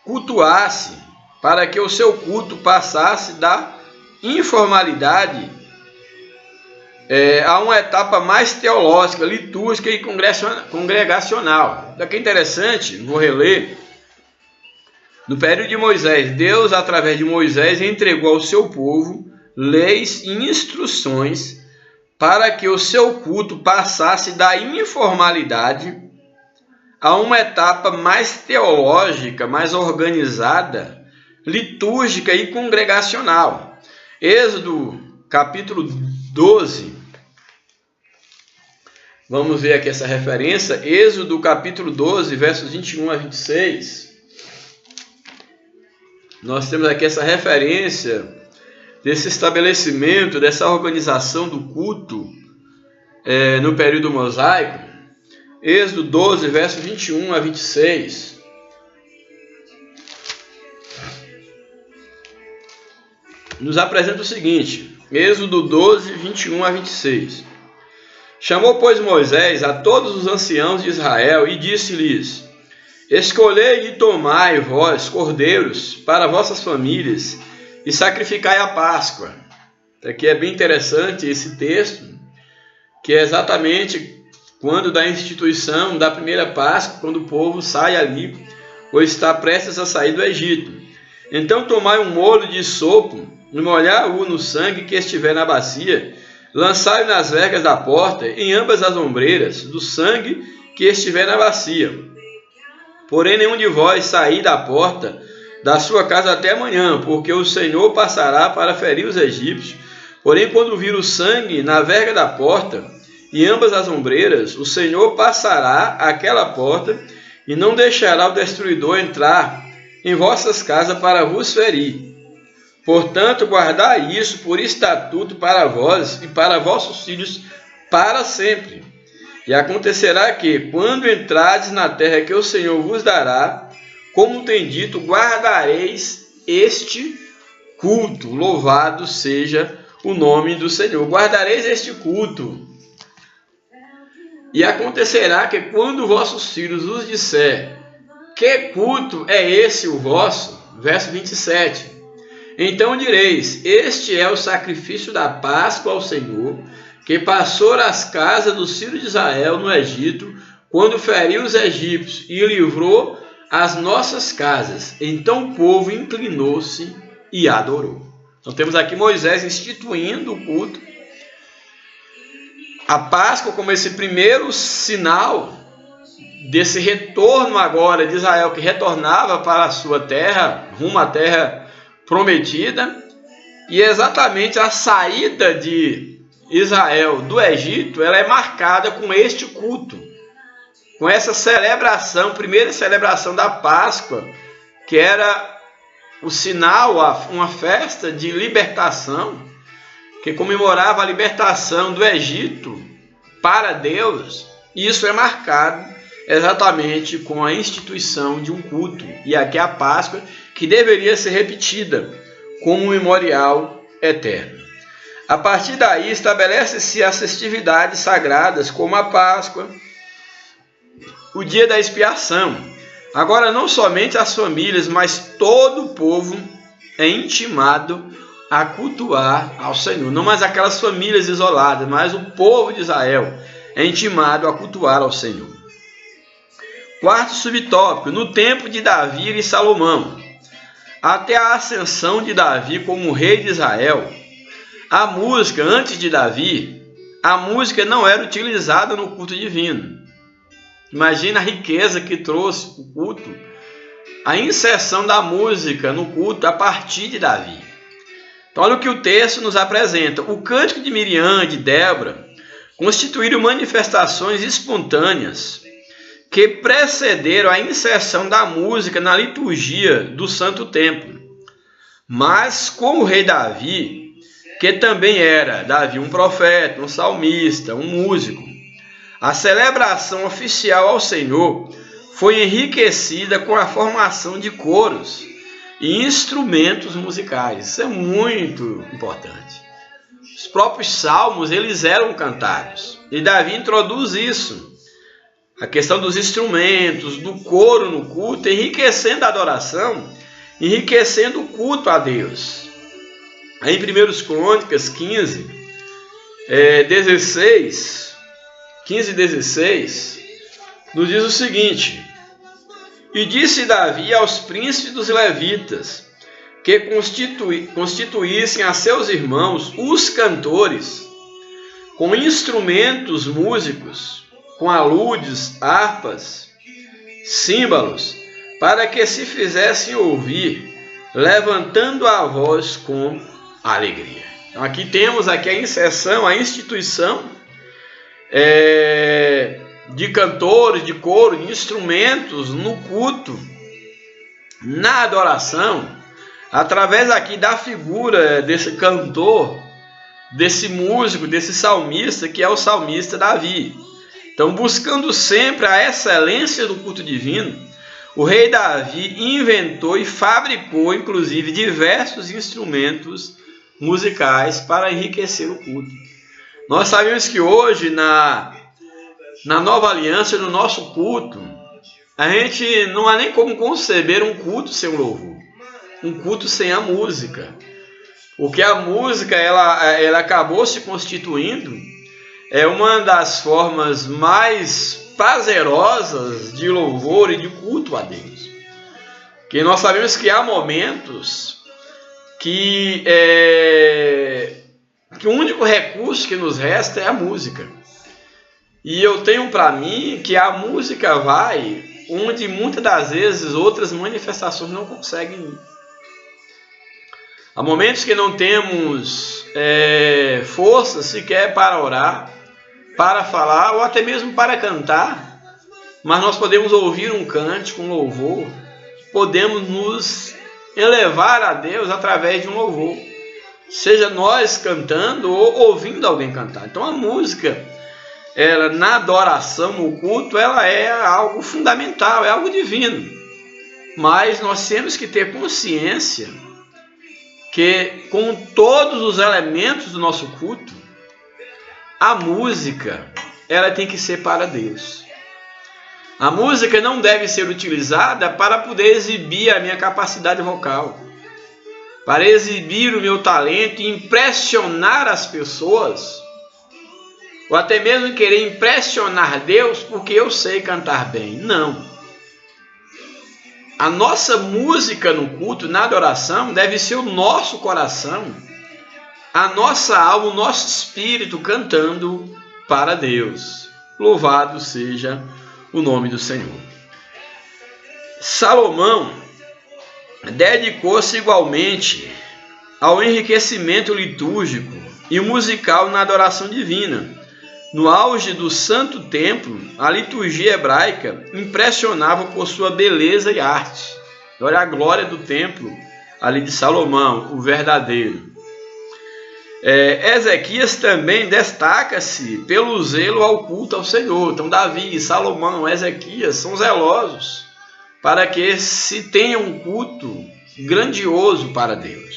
cultuasse, para que o seu culto passasse da informalidade a uma etapa mais teológica, litúrgica e congregacional. Daqui é interessante, vou reler. No período de Moisés, Deus, através de Moisés, entregou ao seu povo leis e instruções para que o seu culto passasse da informalidade a uma etapa mais teológica, mais organizada, litúrgica e congregacional. Êxodo, capítulo 12. Vamos ver aqui essa referência. Êxodo, capítulo 12, versos 21 a 26. Nós temos aqui essa referência desse estabelecimento, dessa organização do culto no período mosaico. Êxodo 12, versos 21 a 26. Nos apresenta o seguinte, Êxodo 12, 21 a 26. Chamou, pois, Moisés a todos os anciãos de Israel e disse-lhes: escolhei e tomai vós cordeiros para vossas famílias e sacrificai a Páscoa. Aqui é bem interessante esse texto, que é exatamente quando da instituição da primeira Páscoa, quando o povo sai ali ou está prestes a sair do Egito. Então tomai um molho de sopo, molhai-o no sangue que estiver na bacia, lançai-o nas vergas da porta, em ambas as ombreiras, do sangue que estiver na bacia. Porém, nenhum de vós sair da porta da sua casa até amanhã, porque o Senhor passará para ferir os egípcios. Porém, quando vir o sangue na verga da porta, e ambas as ombreiras, o Senhor passará aquela porta, e não deixará o destruidor entrar em vossas casas para vos ferir. Portanto, guardai isso por estatuto para vós e para vossos filhos para sempre. E acontecerá que, quando entrardes na terra que o Senhor vos dará, como tem dito, guardareis este culto. Louvado seja o nome do Senhor. Guardareis este culto. E acontecerá que, quando vossos filhos vos disser: que culto é esse o vosso? Verso 27. Então direis: este é o sacrifício da Páscoa ao Senhor, que passou as casas dos filhos de Israel no Egito, quando feriu os egípcios e livrou as nossas casas. Então o povo inclinou-se e adorou. Então temos aqui Moisés instituindo o culto. A Páscoa como esse primeiro sinal desse retorno agora de Israel, que retornava para a sua terra, rumo à terra prometida. E exatamente a saída de Israel do Egito, ela é marcada com este culto, com essa celebração, primeira celebração da Páscoa, que era o sinal, uma festa de libertação, que comemorava a libertação do Egito para Deus. E isso é marcado exatamente com a instituição de um culto. E aqui a Páscoa, que deveria ser repetida como um memorial eterno. A partir daí, estabelece-se as festividades sagradas, como a Páscoa, o dia da expiação. Agora, não somente as famílias, mas todo o povo é intimado a cultuar ao Senhor. Não mais aquelas famílias isoladas, mas o povo de Israel é intimado a cultuar ao Senhor. Quarto subtópico, no tempo de Davi e Salomão. Até a ascensão de Davi como rei de Israel, a música, antes de Davi, a música não era utilizada no culto divino. Imagina a riqueza que trouxe o culto, a inserção da música no culto a partir de Davi. Então, olha o que o texto nos apresenta. O cântico de Miriam e de Débora constituíram manifestações espontâneas que precederam a inserção da música na liturgia do Santo Templo. Mas, como o rei Davi, que também era Davi um profeta, um salmista, um músico, a celebração oficial ao Senhor foi enriquecida com a formação de coros e instrumentos musicais. Isso é muito importante. Os próprios salmos, eles eram cantados. E Davi introduz isso. A questão dos instrumentos, do coro no culto, enriquecendo a adoração, enriquecendo o culto a Deus. Aí em 1 Crônicas 15, 16, nos diz o seguinte: E disse Davi aos príncipes dos levitas, que constituíssem a seus irmãos os cantores, com instrumentos músicos, com aludes, harpas, símbolos, para que se fizessem ouvir, levantando a voz com alegria. Então aqui temos a inserção, a instituição de cantores, de coro, de instrumentos no culto, na adoração, através aqui da figura desse cantor, desse músico, desse salmista, que é o salmista Davi. Então, buscando sempre a excelência do culto divino, o rei Davi inventou e fabricou, inclusive, diversos instrumentos musicais para enriquecer o culto. Nós sabemos que hoje, na nova aliança, no nosso culto, a gente não há nem como conceber um culto sem o louvor, um culto sem a música. Porque a música, ela acabou se constituindo uma das formas mais prazerosas de louvor e de culto a Deus. Que nós sabemos que há momentos que o único recurso que nos resta é a música. E eu tenho para mim que a música vai onde muitas das vezes outras manifestações não conseguem ir. Há momentos que não temos força sequer para orar, para falar ou até mesmo para cantar, mas nós podemos ouvir um cântico, um louvor, podemos nos elevar a Deus através de um louvor, seja nós cantando ou ouvindo alguém cantar. Então a música, na adoração, no culto, ela é algo fundamental, é algo divino, mas nós temos que ter consciência que com todos os elementos do nosso culto, a música, ela tem que ser para Deus. A música não deve ser utilizada para poder exibir a minha capacidade vocal, para exibir o meu talento e impressionar as pessoas, ou até mesmo querer impressionar Deus porque eu sei cantar bem. Não. A nossa música no culto, na adoração, deve ser o nosso coração, a nossa alma, o nosso espírito cantando para Deus. Louvado seja o nome do Senhor. Salomão dedicou-se igualmente ao enriquecimento litúrgico e musical na adoração divina. No auge do Santo Templo, a liturgia hebraica impressionava por sua beleza e arte. Olha a glória do templo ali de Salomão, o verdadeiro. Ezequias também destaca-se pelo zelo ao culto ao Senhor. Então Davi, Salomão, Ezequias são zelosos para que se tenha um culto grandioso para Deus.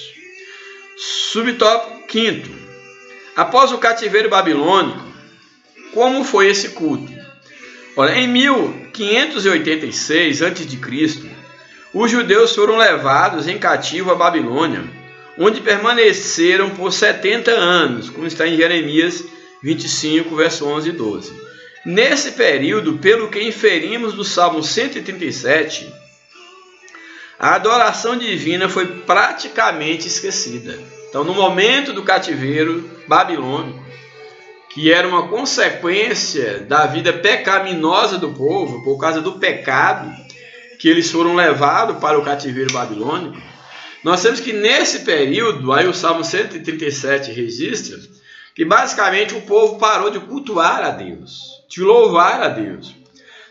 Subtópico 5º. Após o cativeiro babilônico, como foi esse culto? Olha, em 1586 a.C., os judeus foram levados em cativo à Babilônia, onde permaneceram por 70 anos, como está em Jeremias 25, verso 11 e 12. Nesse período, pelo que inferimos do Salmo 137, a adoração divina foi praticamente esquecida. Então, no momento do cativeiro babilônico, que era uma consequência da vida pecaminosa do povo, por causa do pecado, que eles foram levados para o cativeiro babilônico, nós temos que nesse período, aí o Salmo 137 registra, que basicamente o povo parou de cultuar a Deus, de louvar a Deus.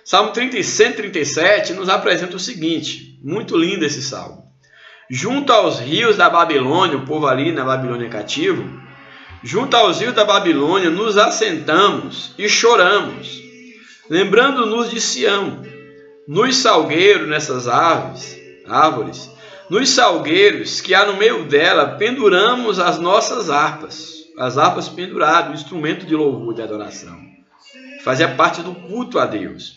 Salmo 137 nos apresenta o seguinte, muito lindo esse salmo. Junto aos rios da Babilônia, o povo ali na Babilônia cativo, junto aos rios da Babilônia nos assentamos e choramos, lembrando-nos de Sião, nos salgueiros, nessas árvores, nos salgueiros que há no meio dela, penduramos as nossas harpas, as harpas penduradas, o instrumento de louvor, de adoração, fazia parte do culto a Deus.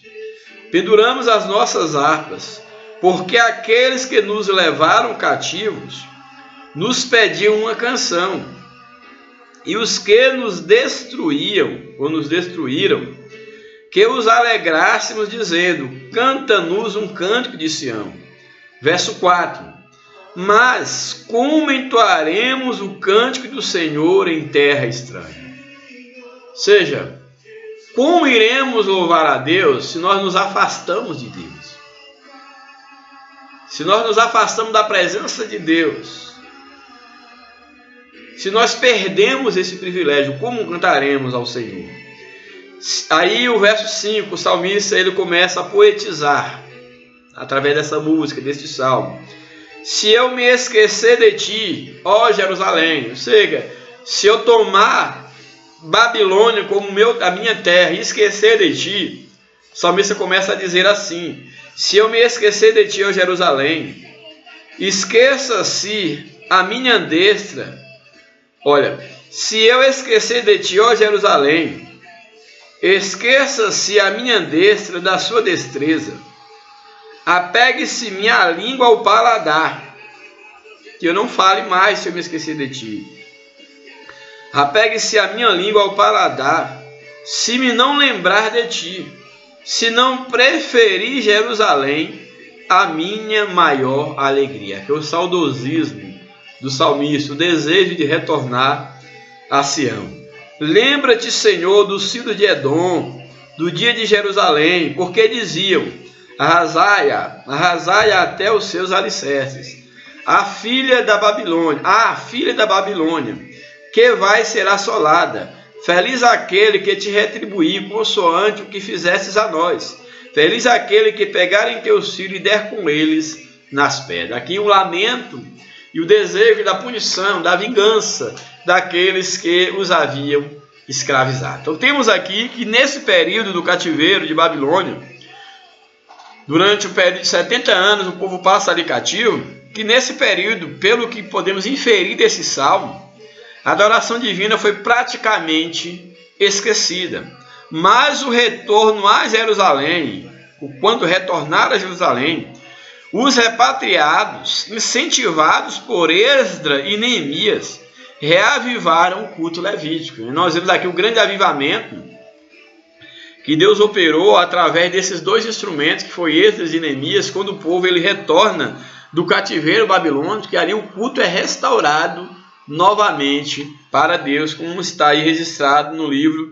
Penduramos as nossas harpas, porque aqueles que nos levaram cativos nos pediam uma canção, e os que nos destruíam, ou nos destruíram, que os alegrássemos dizendo, canta-nos um cântico de Sião. Verso 4. Mas como entoaremos o cântico do Senhor em terra estranha? Ou seja, como iremos louvar a Deus se nós nos afastamos de Deus? Se nós nos afastamos da presença de Deus, se nós perdemos esse privilégio, como cantaremos ao Senhor? Aí o verso 5, o salmista ele começa a poetizar, através dessa música, deste salmo. Se eu me esquecer de ti, ó Jerusalém, ou seja, se eu tomar Babilônia como a minha terra e esquecer de ti, o salmista começa a dizer assim, se eu me esquecer de ti, ó Jerusalém, esqueça-se a minha destra. Olha, se eu esquecer de ti, ó Jerusalém, esqueça-se a minha destra da sua destreza. Apegue-se minha língua ao paladar, que eu não fale mais se eu me esquecer de ti. Apegue-se a minha língua ao paladar, se me não lembrar de ti, se não preferir Jerusalém, a minha maior alegria. Que é o saudosismo do salmista, o desejo de retornar a Sião. Lembra-te, Senhor, dos filhos de Edom, do dia de Jerusalém, porque diziam, arrasai-a até os seus alicerces. A filha da Babilônia, que vai ser assolada. Feliz aquele que te retribuir consoante o que fizestes a nós. Feliz aquele que pegar em teus filhos e der com eles nas pedras. Aqui o lamento e o desejo da punição, da vingança daqueles que os haviam escravizado. Então temos aqui que nesse período do cativeiro de Babilônia, durante o período de 70 anos, o povo passa ali cativo, que nesse período, pelo que podemos inferir desse salmo, a adoração divina foi praticamente esquecida. Mas o retorno a Jerusalém, quando retornaram a Jerusalém, os repatriados, incentivados por Esdras e Neemias, reavivaram o culto levítico. E nós vemos aqui o grande avivamento que Deus operou através desses dois instrumentos, que foi Esdras e Neemias, quando o povo ele retorna do cativeiro babilônico, que ali o culto é restaurado novamente para Deus, como está aí registrado no livro.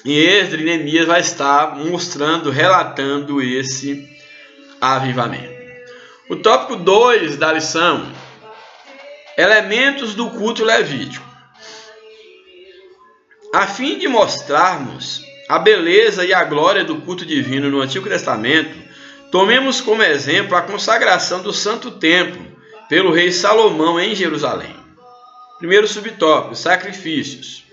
E Esdras e Neemias vai estar mostrando, relatando esse avivamento. O tópico 2 da lição, elementos do culto levítico. A fim de mostrarmos a beleza e a glória do culto divino no Antigo Testamento, tomemos como exemplo a consagração do Santo Templo pelo rei Salomão em Jerusalém. Primeiro subtópico, sacrifícios.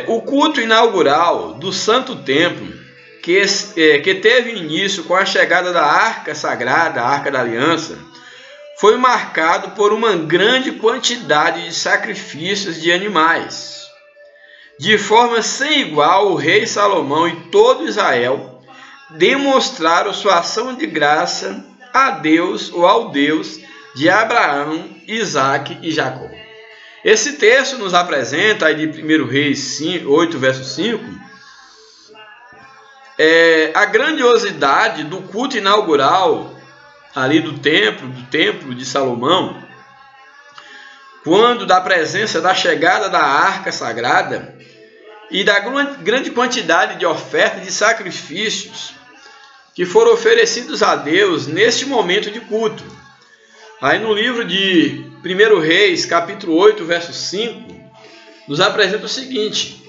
O culto inaugural do Santo Templo, que teve início com a chegada da Arca Sagrada, a Arca da Aliança, foi marcado por uma grande quantidade de sacrifícios de animais. De forma sem igual, o rei Salomão e todo Israel demonstraram sua ação de graça a Deus ou ao Deus de Abraão, Isaque e Jacó. Esse texto nos apresenta, aí de 1 Reis 8, verso 5, a grandiosidade do culto inaugural ali do templo de Salomão, quando da presença da chegada da arca sagrada e da grande quantidade de ofertas de sacrifícios que foram oferecidos a Deus neste momento de culto. Aí no livro de 1 Reis, capítulo 8, verso 5, nos apresenta o seguinte: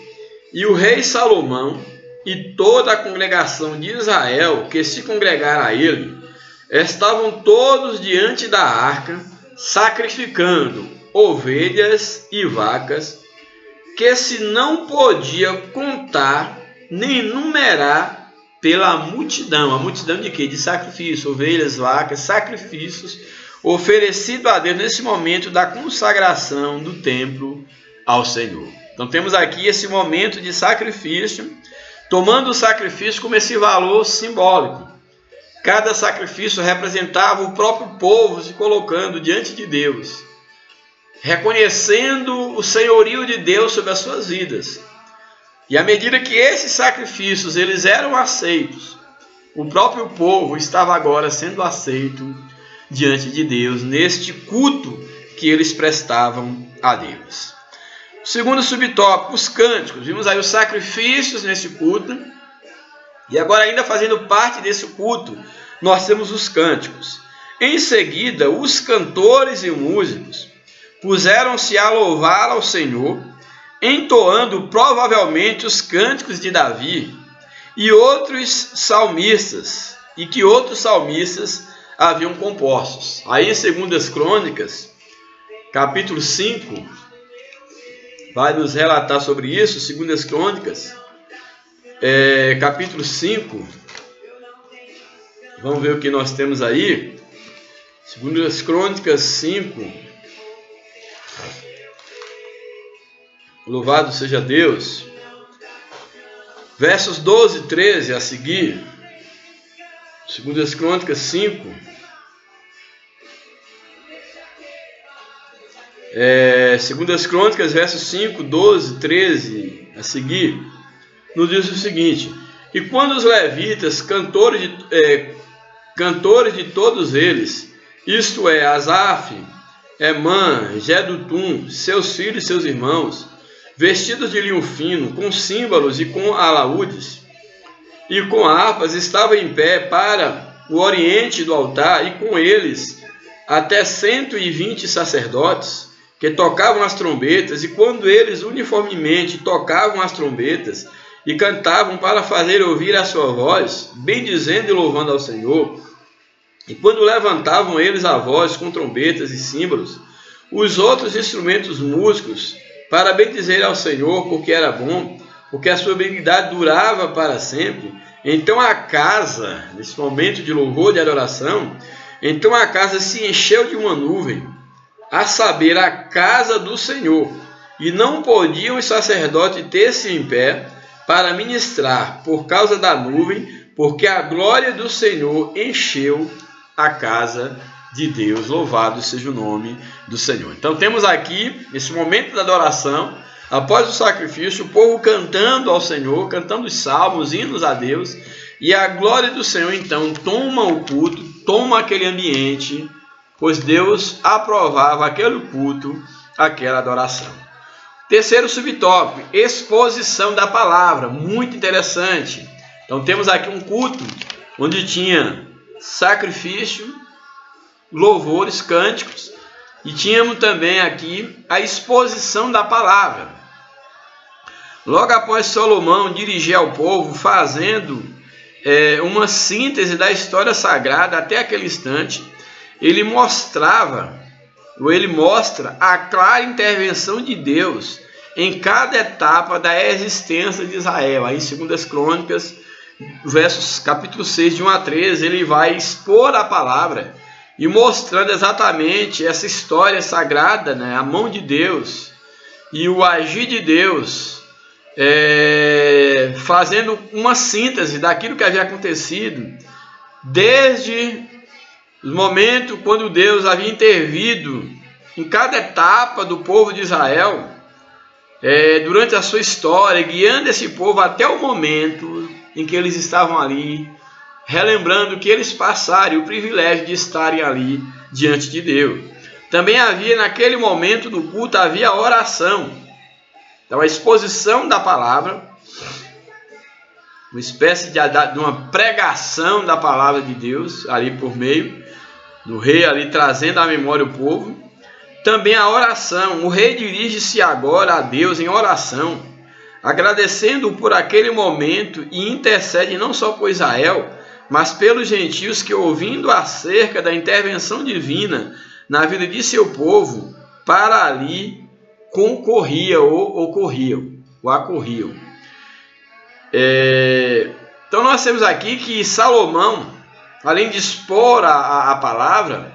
e o rei Salomão e toda a congregação de Israel que se congregaram a ele, estavam todos diante da arca, sacrificando ovelhas e vacas, que se não podia contar nem numerar pela multidão. A multidão de quê? De sacrifício, ovelhas, vacas, sacrifícios oferecido a Deus nesse momento da consagração do templo ao Senhor. Então temos aqui esse momento de sacrifício, tomando o sacrifício como esse valor simbólico. Cada sacrifício representava o próprio povo se colocando diante de Deus, reconhecendo o senhorio de Deus sobre as suas vidas. E à medida que esses sacrifícios eles eram aceitos, o próprio povo estava agora sendo aceito diante de Deus, neste culto que eles prestavam a Deus. O segundo subtópico, os cânticos. Vimos aí os sacrifícios nesse culto. E agora, ainda fazendo parte desse culto, nós temos os cânticos. Em seguida, os cantores e músicos puseram-se a louvar ao Senhor, entoando provavelmente os cânticos de Davi e outros salmistas, e que outros salmistas haviam compostos. Aí em 2 Crônicas, capítulo 5, vai nos relatar sobre isso. 2 Crônicas, capítulo 5, vamos ver o que nós temos aí. 2 Crônicas 5, louvado seja Deus, versos 12 e 13 a seguir. 2 Crônicas 5, 2 Crônicas, versos 5, 12, 13 a seguir, nos diz o seguinte: e quando os levitas, cantores de todos eles, isto é, Asaf, Emã, Jedutum, seus filhos e seus irmãos, vestidos de linho fino, com símbolos e com alaúdes, e com harpas, estavam em pé para o oriente do altar, e com eles até 120 sacerdotes, que tocavam as trombetas, e quando eles uniformemente tocavam as trombetas, e cantavam para fazer ouvir a sua voz, bendizendo e louvando ao Senhor, e quando levantavam eles a voz com trombetas e símbolos, os outros instrumentos músicos, para bendizer ao Senhor, porque era bom, porque a sua benignidade durava para sempre. Então a casa, nesse momento de louvor, de adoração, então a casa se encheu de uma nuvem, a saber, a casa do Senhor, e não podiam os sacerdotes ter-se em pé para ministrar por causa da nuvem, porque a glória do Senhor encheu a casa de Deus. Louvado seja o nome do Senhor. Então temos aqui, nesse momento da adoração, após o sacrifício, o povo cantando ao Senhor, cantando os salmos, hinos a Deus, e a glória do Senhor então toma o culto, toma aquele ambiente, pois Deus aprovava aquele culto, aquela adoração. Terceiro subtópico, exposição da palavra, muito interessante. Então temos aqui um culto onde tinha sacrifício, louvores, cânticos, e tínhamos também aqui a exposição da palavra. Logo após Salomão dirigir ao povo, fazendo uma síntese da história sagrada até aquele instante, ele mostra a clara intervenção de Deus em cada etapa da existência de Israel. Aí em 2 Crônicas, capítulo 6, de 1 a 13, ele vai expor a palavra e mostrando exatamente essa história sagrada, né? A mão de Deus e o agir de Deus, fazendo uma síntese daquilo que havia acontecido desde o momento quando Deus havia intervido em cada etapa do povo de Israel, durante a sua história, guiando esse povo até o momento em que eles estavam ali, relembrando que eles passaram o privilégio de estarem ali diante de Deus. Também havia, naquele momento do culto, havia oração. Então, a exposição da palavra, uma espécie de uma pregação da palavra de Deus, ali por meio do rei, ali trazendo à memória o povo. Também a oração. O rei dirige-se agora a Deus em oração, agradecendo por aquele momento, e intercede não só por Israel, mas pelos gentios que, ouvindo acerca da intervenção divina na vida de seu povo, para ali concorriam ou ocorriam, ou acorriam. Então nós temos aqui que Salomão, além de expor a palavra,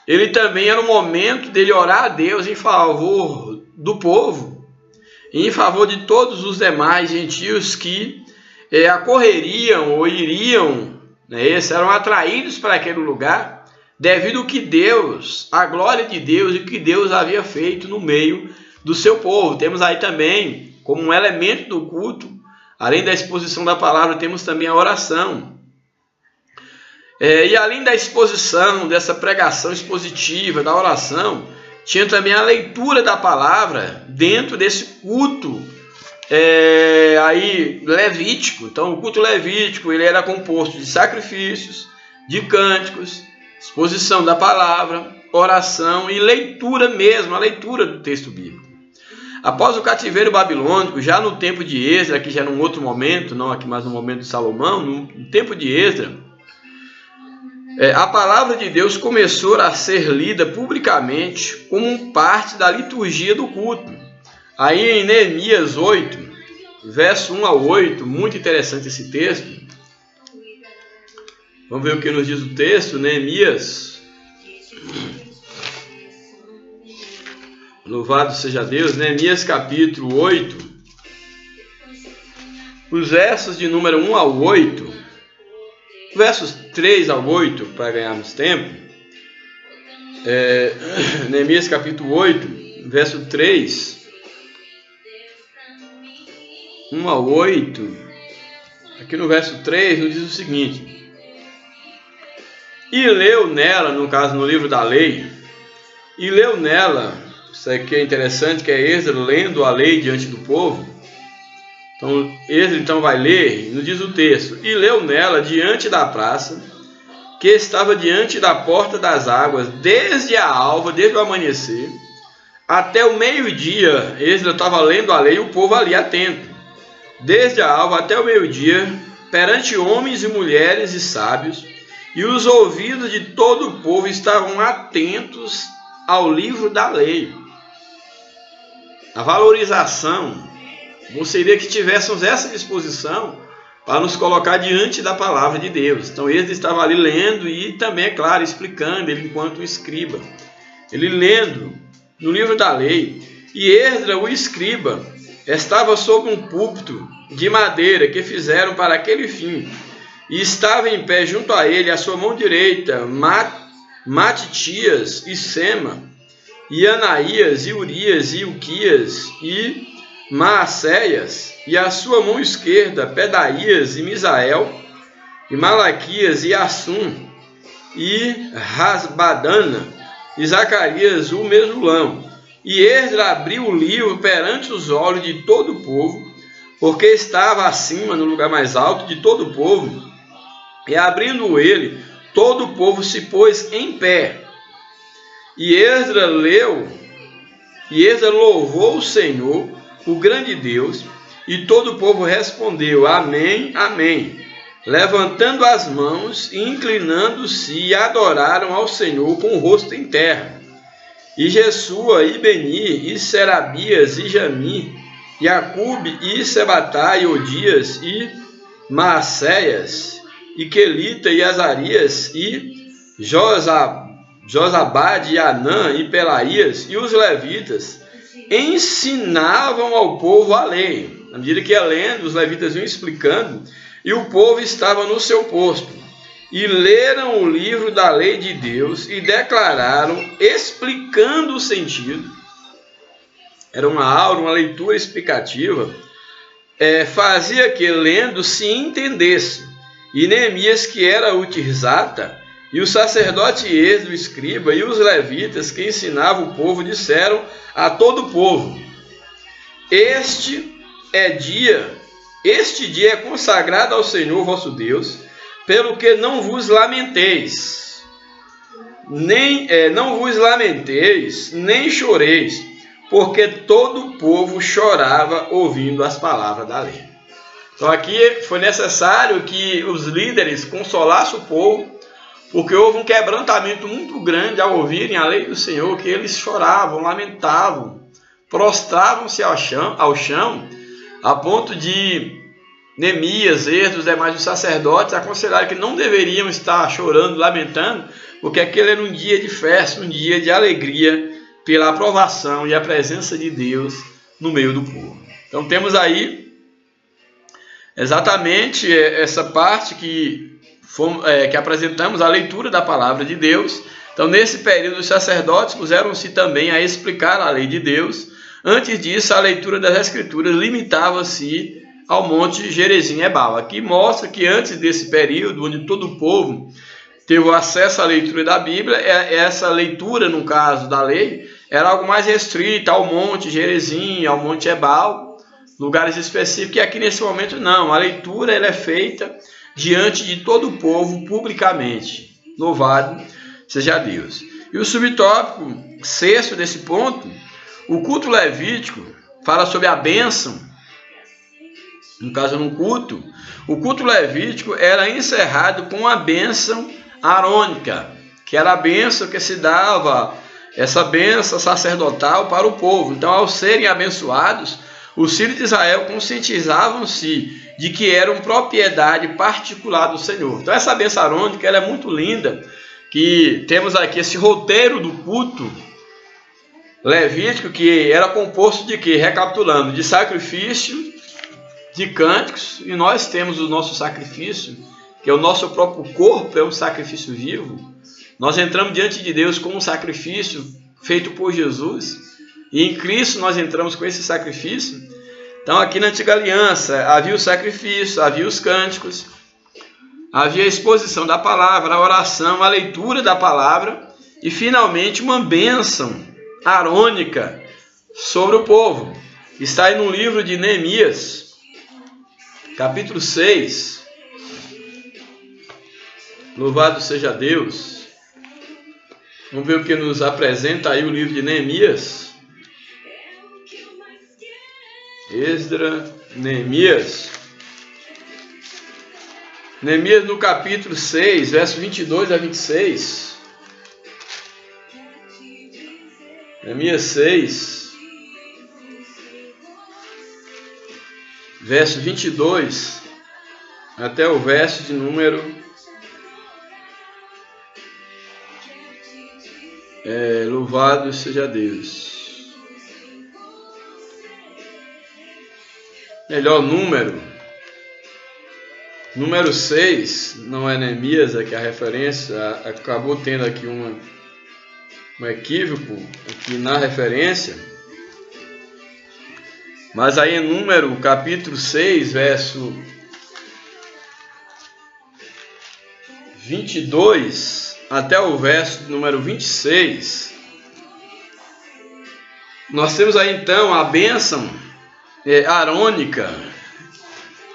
ele também era o momento dele orar a Deus em favor do povo, e em favor de todos os demais gentios que acorreriam ou iriam, eram atraídos para aquele lugar, devido ao que Deus, a glória de Deus e o que Deus havia feito no meio do seu povo. Temos aí também, como um elemento do culto, além da exposição da palavra, temos também a oração. E além da exposição, dessa pregação expositiva, da oração, tinha também a leitura da palavra dentro desse culto aí levítico. Então, o culto levítico ele era composto de sacrifícios, de cânticos, exposição da palavra, oração e leitura mesmo, a leitura do texto bíblico. Após o cativeiro babilônico, já no tempo de Esdras, aqui já num outro momento, não aqui mais no momento de Salomão, no tempo de Esdras, a palavra de Deus começou a ser lida publicamente como parte da liturgia do culto. Aí em Neemias 8, verso 1 ao 8, muito interessante esse texto. Vamos ver o que nos diz o texto, Neemias. Louvado seja Deus, Neemias capítulo 8, os versos de número 1 ao 8, versos 3 ao 8, para ganharmos tempo. Neemias capítulo 8, verso 3, 1 ao 8, aqui no verso 3, nos diz o seguinte: e leu nela, no caso no livro da lei, e leu nela, isso aqui é interessante, que é Esdras lendo a lei diante do povo. Então, Esdras então vai ler, e nos diz o texto: e leu nela diante da praça, que estava diante da porta das águas, desde a alva, desde o amanhecer, até o meio-dia. Esdras estava lendo a lei e o povo ali atento. Desde a alva até o meio-dia, perante homens e mulheres e sábios, e os ouvidos de todo o povo estavam atentos ao livro da lei. A valorização seria que tivéssemos essa disposição para nos colocar diante da palavra de Deus. Então ele estava ali lendo e também, é claro, explicando, ele enquanto escriba. Ele lendo no livro da lei. E Esdras, o escriba, estava sob um púlpito de madeira que fizeram para aquele fim. E estava em pé junto a ele, à sua mão direita, Matitias e Sema, e Anaías, e Urias, e Uquias, e Maacéias, e à sua mão esquerda, Pedaías, e Misael, e Malaquias, e Assum, e Rasbadana, e Zacarias, o Mesulão. E Esdras abriu o livro perante os olhos de todo o povo, porque estava acima, no lugar mais alto de todo o povo. E abrindo ele, todo o povo se pôs em pé. E Esdras leu, e Esdras louvou o Senhor, o grande Deus, e todo o povo respondeu: Amém, Amém, levantando as mãos e inclinando-se, e adoraram ao Senhor com o rosto em terra. E Jesua, e Beni, e Serabias, e Jami, e Acube, e Sebatá, e Odias, e Maacéias, e Quelita, e Azarias, e Josabade, Anã e Pelaías e os levitas ensinavam ao povo a lei. À medida que ia lendo, os levitas iam explicando, e o povo estava no seu posto. E leram o livro da lei de Deus e declararam, explicando o sentido. Era uma aula, uma leitura explicativa. Fazia que, lendo, se entendesse. E Neemias, que era o Tirzata, e o sacerdote Esdras, o escriba, e os levitas que ensinavam o povo, disseram a todo o povo: Este dia é consagrado ao Senhor vosso Deus, pelo que não vos lamenteis, nem choreis, porque todo o povo chorava ouvindo as palavras da lei. Então aqui foi necessário que os líderes consolassem o povo, porque houve um quebrantamento muito grande ao ouvirem a lei do Senhor, que eles choravam, lamentavam, prostravam-se ao chão, a ponto de Neemias, Esdras, os demais sacerdotes aconselharam que não deveriam estar chorando, lamentando, porque aquele era um dia de festa, um dia de alegria pela aprovação e a presença de Deus no meio do povo. Então temos aí exatamente essa parte que apresentamos, a leitura da palavra de Deus. Então nesse período os sacerdotes puseram-se também a explicar a lei de Deus. Antes disso, a leitura das Escrituras limitava-se ao monte Gerizim Ebal. Aqui mostra que antes desse período, onde todo o povo teve acesso à leitura da Bíblia, essa leitura, no caso da lei, era algo mais restrita ao monte Gerizim, ao monte Ebal, lugares específicos, e aqui nesse momento não. A leitura ela é feita diante de todo o povo publicamente. Louvado seja Deus. E o subtópico 6º desse ponto, o culto levítico, fala sobre a bênção. No caso, no culto, o culto levítico era encerrado com a bênção arônica, que era a bênção que se dava, essa bênção sacerdotal para o povo. Então, ao serem abençoados, os filhos de Israel conscientizavam-se de que eram propriedade particular do Senhor. Então, essa bênção arônica ela é muito linda, que temos aqui esse roteiro do culto levítico, que era composto de quê? Recapitulando, de sacrifício, de cânticos, e nós temos o nosso sacrifício, que é o nosso próprio corpo, é um sacrifício vivo. Nós entramos diante de Deus com um sacrifício feito por Jesus, e em Cristo nós entramos com esse sacrifício. Então aqui na Antiga Aliança havia o sacrifício, havia os cânticos, havia a exposição da palavra, a oração, a leitura da palavra, e finalmente uma bênção arônica sobre o povo. Está aí no livro de Neemias, capítulo 6. Louvado seja Deus. Vamos ver o que nos apresenta aí o livro de Neemias. Esdras, Neemias. Neemias no capítulo 6, verso 22 a 26. Neemias 6, verso 22 até o verso de número louvado seja Deus. Melhor número 6, não é Neemias, é que a referência acabou tendo aqui um equívoco aqui na referência, mas aí em número capítulo 6, verso 22 até o verso número 26, nós temos aí então a bênção arônica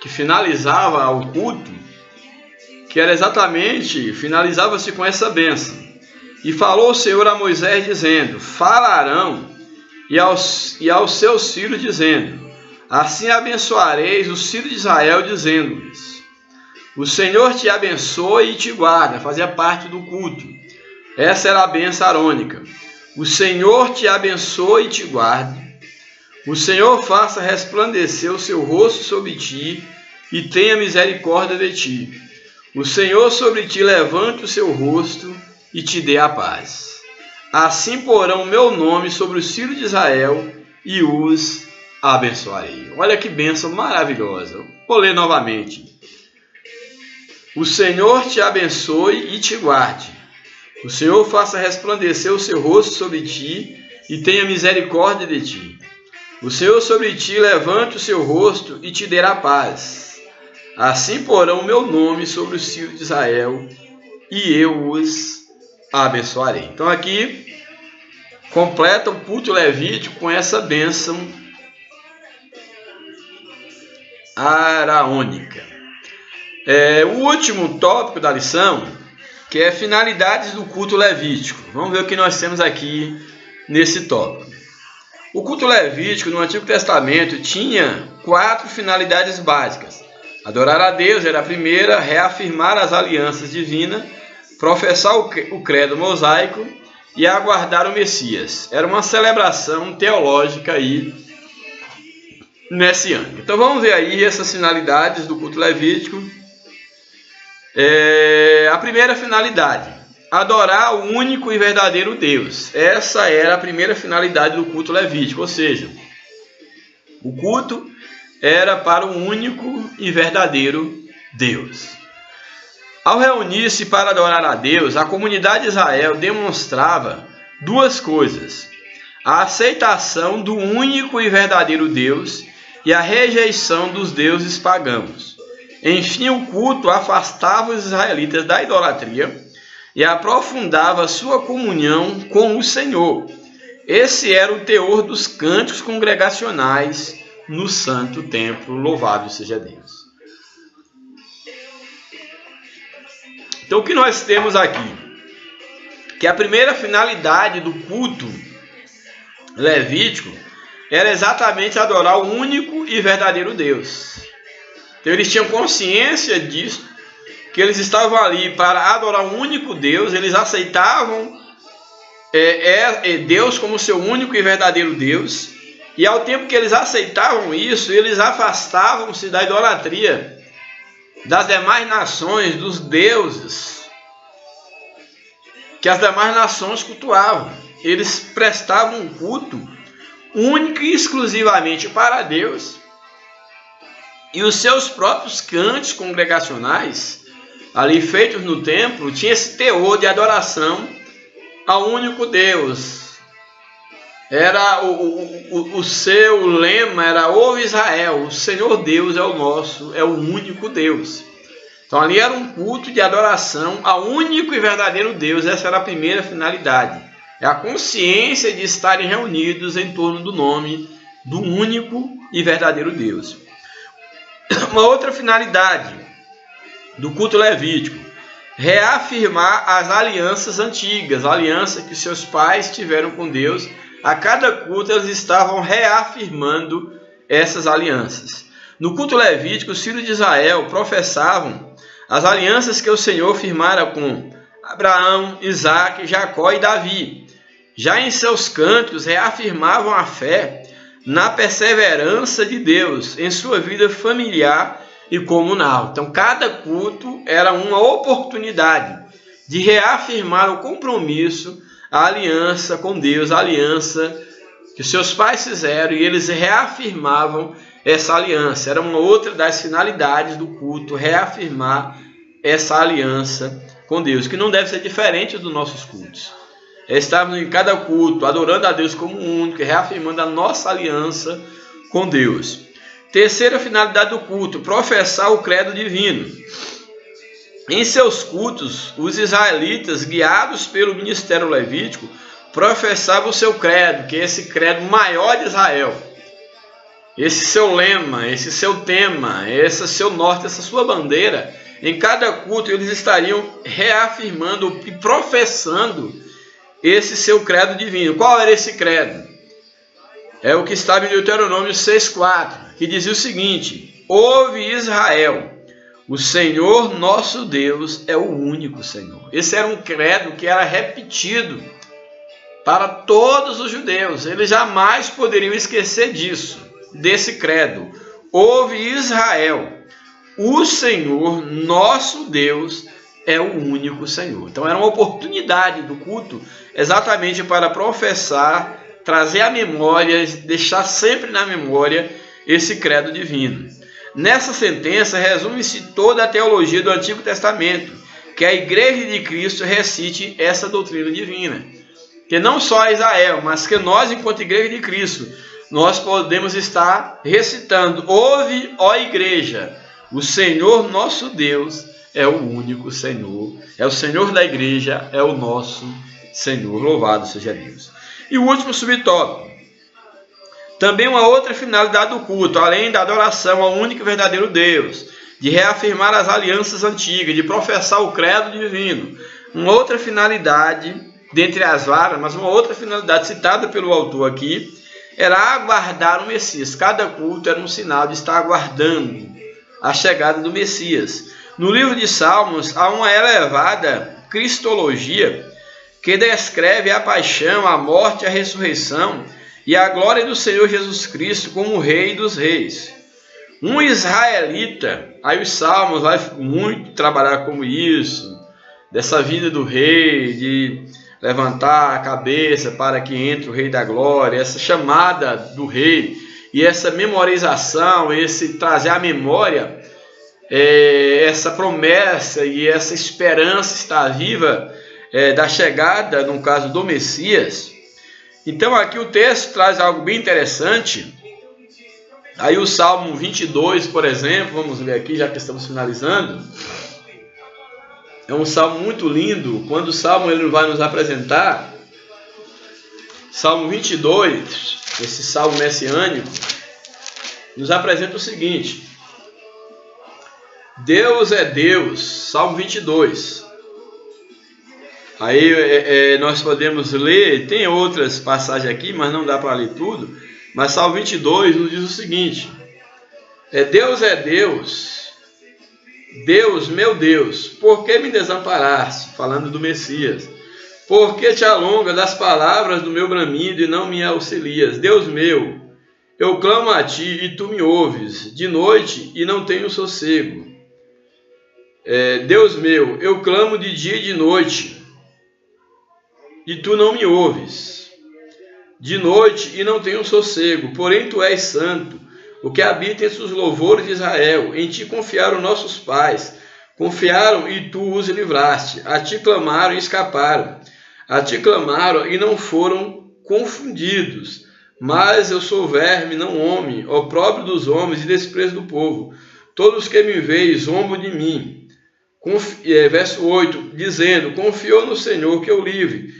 que finalizava o culto, que era exatamente, finalizava-se com essa bênção. E falou o Senhor a Moisés, dizendo: Fala a Arão e aos seus filhos, dizendo: Assim abençoareis os filhos de Israel, dizendo-lhes: O Senhor te abençoe e te guarda. Fazia parte do culto. Essa era a bênção arônica. O Senhor te abençoe e te guarde. O Senhor faça resplandecer o seu rosto sobre ti e tenha misericórdia de ti. O Senhor sobre ti levante o seu rosto e te dê a paz. Assim porão o meu nome sobre os filhos de Israel e os abençoarei. Olha que bênção maravilhosa. Vou ler novamente. O Senhor te abençoe e te guarde. O Senhor faça resplandecer o seu rosto sobre ti e tenha misericórdia de ti. O Senhor sobre ti levante o seu rosto e te dê a paz. Assim porão o meu nome sobre os filhos de Israel e eu os abençoarei. Então aqui completa o culto levítico com essa bênção araônica. O último tópico da lição, que é finalidades do culto levítico. Vamos ver o que nós temos aqui nesse tópico. O culto levítico no Antigo Testamento tinha 4 finalidades básicas. Adorar a Deus era a primeira, reafirmar as alianças divinas, professar o credo mosaico e aguardar o Messias. Era uma celebração teológica aí messiânica. Então vamos ver aí essas finalidades do culto levítico. A primeira finalidade, adorar o único e verdadeiro Deus. Essa era a primeira finalidade do culto levítico, ou seja, o culto era para o único e verdadeiro Deus. Ao reunir-se para adorar a Deus, a comunidade de Israel demonstrava 2 coisas: a aceitação do único e verdadeiro Deus e a rejeição dos deuses pagãos. Enfim, o culto afastava os israelitas da idolatria e aprofundava sua comunhão com o Senhor. Esse era o teor dos cânticos congregacionais no santo templo, louvado seja Deus. Então o que nós temos aqui? Que a primeira finalidade do culto levítico era exatamente adorar o único e verdadeiro Deus. Então eles tinham consciência disso, que eles estavam ali para adorar o único Deus, eles aceitavam Deus como seu único e verdadeiro Deus, e ao tempo que eles aceitavam isso, eles afastavam-se da idolatria das demais nações, dos deuses que as demais nações cultuavam. Eles prestavam um culto único e exclusivamente para Deus, e os seus próprios cantos congregacionais, ali feitos no templo, tinham esse teor de adoração ao único Deus. Era o seu lema era: ouve Israel, o Senhor Deus é o nosso, é o único Deus. Então ali era um culto de adoração ao único e verdadeiro Deus. Essa era a primeira finalidade. É a consciência de estarem reunidos em torno do nome do único e verdadeiro Deus. Uma outra finalidade do culto levítico: reafirmar as alianças antigas, a aliança que seus pais tiveram com Deus. A cada culto eles estavam reafirmando essas alianças. No culto levítico, os filhos de Israel professavam as alianças que o Senhor firmara com Abraão, Isaque, Jacó e Davi. Já em seus cânticos reafirmavam a fé na perseverança de Deus em sua vida familiar e comunal. Então cada culto era uma oportunidade de reafirmar o compromisso, a aliança com Deus, a aliança que seus pais fizeram, e eles reafirmavam essa aliança. Era uma outra das finalidades do culto, reafirmar essa aliança com Deus, que não deve ser diferente dos nossos cultos. Estávamos em cada culto adorando a Deus como único, reafirmando a nossa aliança com Deus. Terceira finalidade do culto: professar o credo divino. Em seus cultos, os israelitas, guiados pelo ministério levítico, professavam o seu credo, que é esse credo maior de Israel. Esse seu lema, esse seu tema, esse seu norte, essa sua bandeira. Em cada culto eles estariam reafirmando e professando esse seu credo divino. Qual era esse credo? É o que estava em Deuteronômio 6,4, que dizia o seguinte: ouve Israel, o Senhor nosso Deus é o único Senhor. Esse era um credo que era repetido para todos os judeus. Eles jamais poderiam esquecer disso, desse credo. Ouve Israel, o Senhor nosso Deus é o único Senhor. Então era uma oportunidade do culto exatamente para professar, trazer à memória, deixar sempre na memória esse credo divino. Nessa sentença resume-se toda a teologia do Antigo Testamento, que a Igreja de Cristo recite essa doutrina divina. Que não só Israel, mas que nós, enquanto Igreja de Cristo, nós podemos estar recitando: ouve, ó Igreja, o Senhor nosso Deus é o único Senhor, é o Senhor da Igreja, é o nosso Senhor, louvado seja Deus. E o último subtópico, também uma outra finalidade do culto, além da adoração ao único e verdadeiro Deus, de reafirmar as alianças antigas, de professar o credo divino. Uma outra finalidade, dentre as várias, mas uma outra finalidade citada pelo autor aqui, era aguardar o Messias. Cada culto era um sinal de estar aguardando a chegada do Messias. No livro de Salmos, há uma elevada cristologia que descreve a paixão, a morte, a ressurreição e a glória do Senhor Jesus Cristo como o Rei dos Reis. Um israelita, aí os Salmos vai muito trabalhar como isso, dessa vida do rei, de levantar a cabeça para que entre o Rei da Glória, essa chamada do rei e essa memorização, esse trazer à memória essa promessa e essa esperança está viva da chegada, no caso do Messias. Então aqui o texto traz algo bem interessante. Aí o Salmo 22, por exemplo, vamos ler aqui, já que estamos finalizando. É um salmo muito lindo. Quando o salmo ele vai nos apresentar, Salmo 22, esse salmo messiânico, nos apresenta o seguinte: Deus é Deus, Salmo 22. Aí nós podemos ler, tem outras passagens aqui, mas não dá para ler tudo. Mas Salmo 22 nos diz o seguinte: Deus é Deus, Deus, meu Deus, por que me desamparaste? Falando do Messias. Por que te alonga das palavras do meu bramido e não me auxilias? Deus meu, eu clamo a ti e tu me ouves, de noite e não tenho sossego. Deus meu, eu clamo de dia e de noite, e tu não me ouves. De noite e não tenho sossego, porém tu és santo, o que habita entre os louvores de Israel. Em ti confiaram nossos pais, confiaram e tu os livraste. A ti clamaram e escaparam, a ti clamaram e não foram confundidos. Mas eu sou verme, não homem, opróbrio dos homens e desprezo do povo. Todos que me veem zombam de mim. Verso 8, dizendo: confiou no Senhor que eu livre,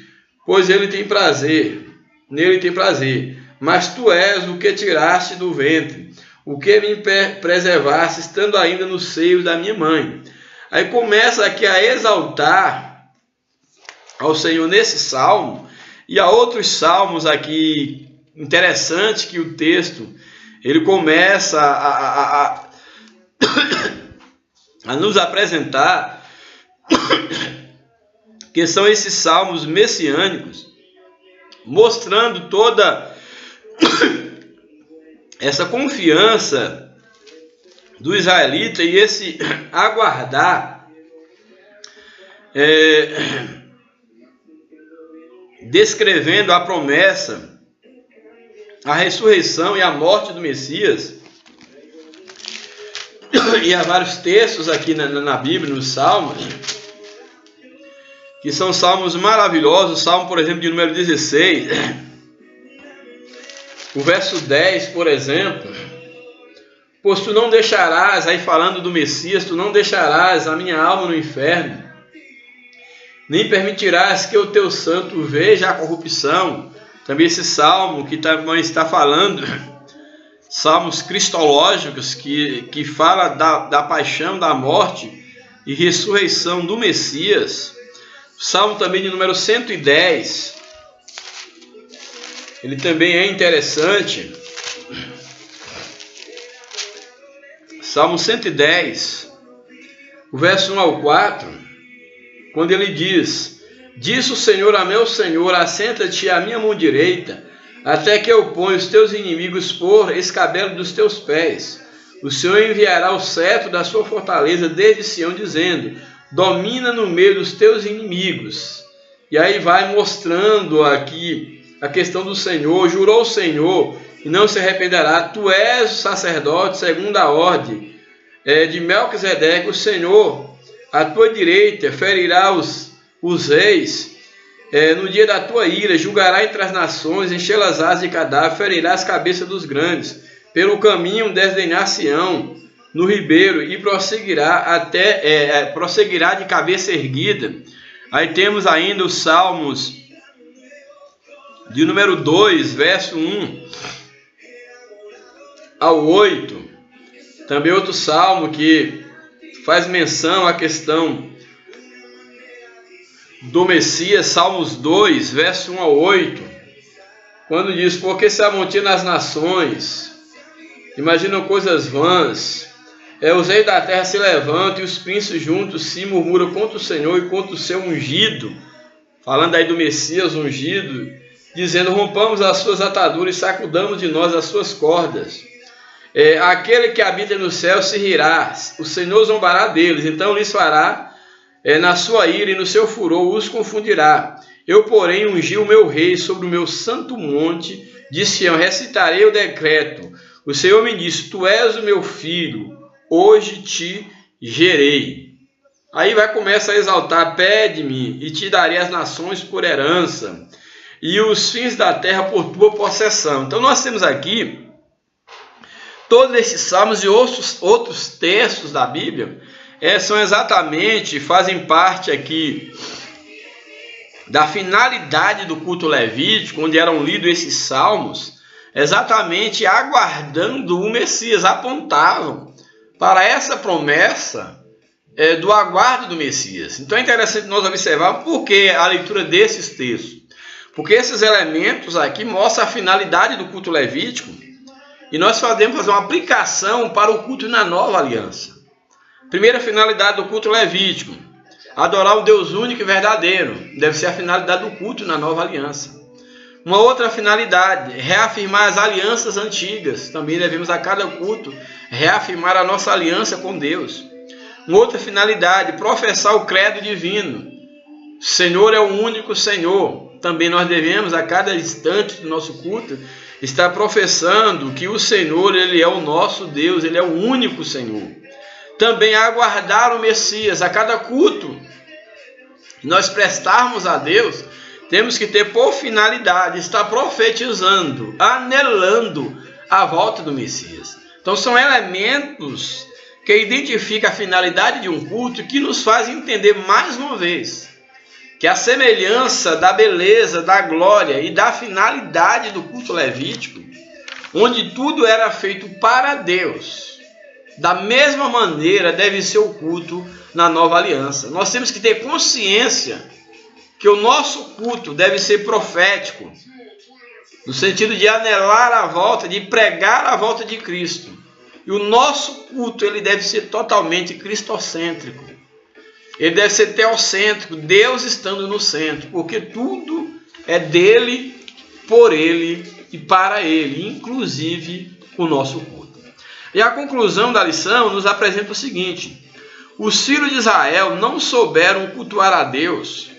pois ele tem prazer, nele tem prazer. Mas tu és o que tiraste do ventre, o que me preservaste, estando ainda no seio da minha mãe. Aí começa aqui a exaltar ao Senhor nesse salmo, e há outros salmos aqui interessantes que o texto ele começa a nos apresentar, que são esses salmos messiânicos, mostrando toda essa confiança do israelita e esse aguardar, descrevendo a promessa, a ressurreição e a morte do Messias. E há vários textos aqui na Bíblia, nos Salmos, que são salmos maravilhosos. O Salmo, por exemplo, de número 16, o verso 10, por exemplo: pois tu não deixarás, aí falando do Messias, tu não deixarás a minha alma no inferno, nem permitirás que o teu santo veja a corrupção. Também esse salmo que também está falando, salmos cristológicos, que fala da paixão, da morte e ressurreição do Messias. O salmo também de número 110, ele também é interessante. Salmo 110, o verso 1 ao 4, quando ele diz: disse o Senhor a meu Senhor, assenta-te à minha mão direita, até que eu ponha os teus inimigos por escabelo dos teus pés. O Senhor enviará o cetro da sua fortaleza desde Sião, dizendo: domina no meio dos teus inimigos. E aí vai mostrando aqui a questão do Senhor. Jurou o Senhor e não se arrependerá. Tu és o sacerdote segundo a ordem de Melquisedeque. O Senhor, à tua direita, ferirá os reis. No dia da tua ira, julgará entre as nações, enchê-las de cadáver, ferirá as cabeças dos grandes. Pelo caminho desdenhar-se-ão no ribeiro e prosseguirá de cabeça erguida. Aí temos ainda os Salmos de número 2, verso 1 ao 8. Também outro salmo que faz menção à questão do Messias, Salmos 2, verso 1 ao 8, quando diz: porque se amontina as nações, imaginam coisas vãs, os reis da terra se levantam e os príncipes juntos se murmuram contra o Senhor e contra o seu ungido, falando aí do Messias ungido, dizendo: rompamos as suas ataduras e sacudamos de nós as suas cordas. Aquele que habita no céu se rirá, o Senhor zombará deles, então lhes fará na sua ira e no seu furor os confundirá. Eu, porém, ungi o meu rei sobre o meu santo monte de Sião, recitarei o decreto. O Senhor me disse: tu és o meu filho, hoje te gerei. Aí começa a exaltar: pede-me e te darei as nações por herança e os fins da terra por tua possessão. Então nós temos aqui todos esses salmos e outros textos da Bíblia, fazem parte aqui da finalidade do culto levítico, onde eram lidos esses salmos, exatamente aguardando o Messias, apontavam para essa promessa do aguardo do Messias. Então é interessante nós observarmos por que a leitura desses textos. Porque esses elementos aqui mostram a finalidade do culto levítico e nós podemos fazer uma aplicação para o culto na nova aliança. Primeira finalidade do culto levítico: adorar o Deus único e verdadeiro. Deve ser a finalidade do culto na nova aliança. Uma outra finalidade: reafirmar as alianças antigas. Também devemos a cada culto reafirmar a nossa aliança com Deus. Uma outra finalidade: professar o credo divino. O Senhor é o único Senhor. Também nós devemos a cada instante do nosso culto estar professando que o Senhor, Ele é o nosso Deus, Ele é o único Senhor. Também aguardar o Messias. A cada culto que nós prestarmos a Deus, temos que ter por finalidade estar profetizando, anelando a volta do Messias. Então são elementos que identificam a finalidade de um culto, que nos faz entender mais uma vez que a semelhança da beleza, da glória e da finalidade do culto levítico, onde tudo era feito para Deus, da mesma maneira deve ser o culto na nova aliança. Nós temos que ter consciência que o nosso culto deve ser profético, no sentido de anelar a volta, de pregar a volta de Cristo. E o nosso culto ele deve ser totalmente cristocêntrico. Ele deve ser teocêntrico, Deus estando no centro, porque tudo é dele, por ele e para ele, inclusive o nosso culto. E a conclusão da lição nos apresenta o seguinte: os filhos de Israel não souberam cultuar a Deus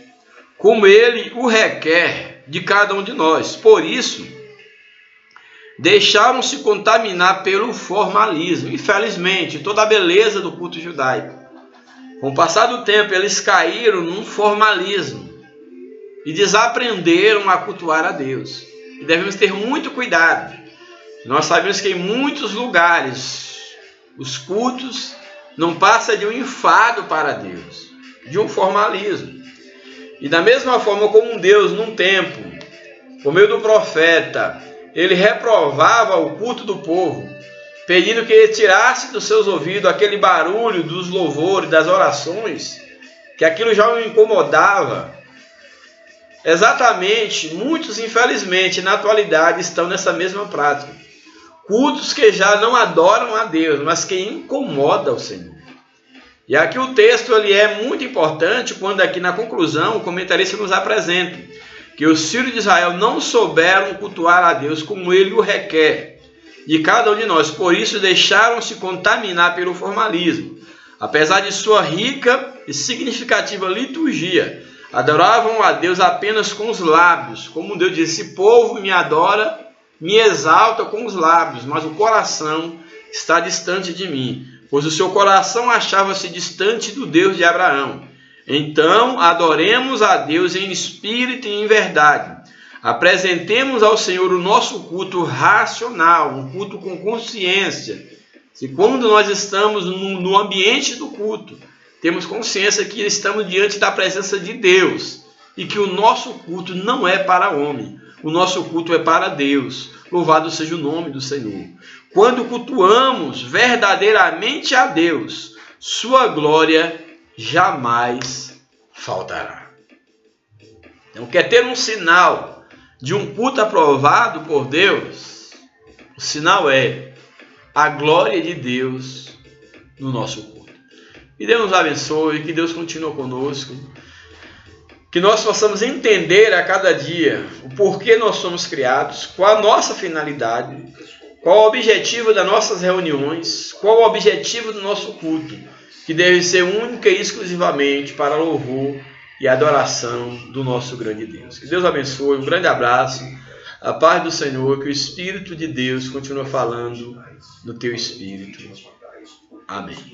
como ele o requer de cada um de nós. Por isso, deixaram-se contaminar pelo formalismo. Infelizmente, toda a beleza do culto judaico, com o passar do tempo, eles caíram num formalismo e desaprenderam a cultuar a Deus. E devemos ter muito cuidado. Nós sabemos que em muitos lugares os cultos não passam de um enfado para Deus, de um formalismo. E da mesma forma como Deus, num tempo, por meio do profeta, ele reprovava o culto do povo, pedindo que ele tirasse dos seus ouvidos aquele barulho dos louvores, das orações, que aquilo já o incomodava. Exatamente, muitos, infelizmente, na atualidade estão nessa mesma prática. Cultos que já não adoram a Deus, mas que incomodam o Senhor. E aqui o texto ele é muito importante quando aqui na conclusão o comentarista nos apresenta que os filhos de Israel não souberam cultuar a Deus como ele o requer de cada um de nós. Por isso deixaram-se contaminar pelo formalismo, Apesar de sua rica e significativa liturgia, adoravam a Deus apenas com os lábios. Como Deus disse, esse povo me adora, me exalta com os lábios, mas o coração está distante de mim, pois o seu coração achava-se distante do Deus de Abraão. Então, adoremos a Deus em espírito e em verdade. Apresentemos ao Senhor o nosso culto racional, um culto com consciência. Se quando nós estamos no ambiente do culto, temos consciência que estamos diante da presença de Deus e que o nosso culto não é para homem, o nosso culto é para Deus. Louvado seja o nome do Senhor. Quando cultuamos verdadeiramente a Deus, sua glória jamais faltará. Então, quer ter um sinal de um culto aprovado por Deus? O sinal é a glória de Deus no nosso culto. Que Deus nos abençoe, que Deus continue conosco, que nós possamos entender a cada dia o porquê nós somos criados, qual a nossa finalidade, qual o objetivo das nossas reuniões, qual o objetivo do nosso culto, que deve ser única e exclusivamente para louvor e adoração do nosso grande Deus. Que Deus abençoe, um grande abraço, a paz do Senhor, que o Espírito de Deus continue falando no teu espírito. Amém.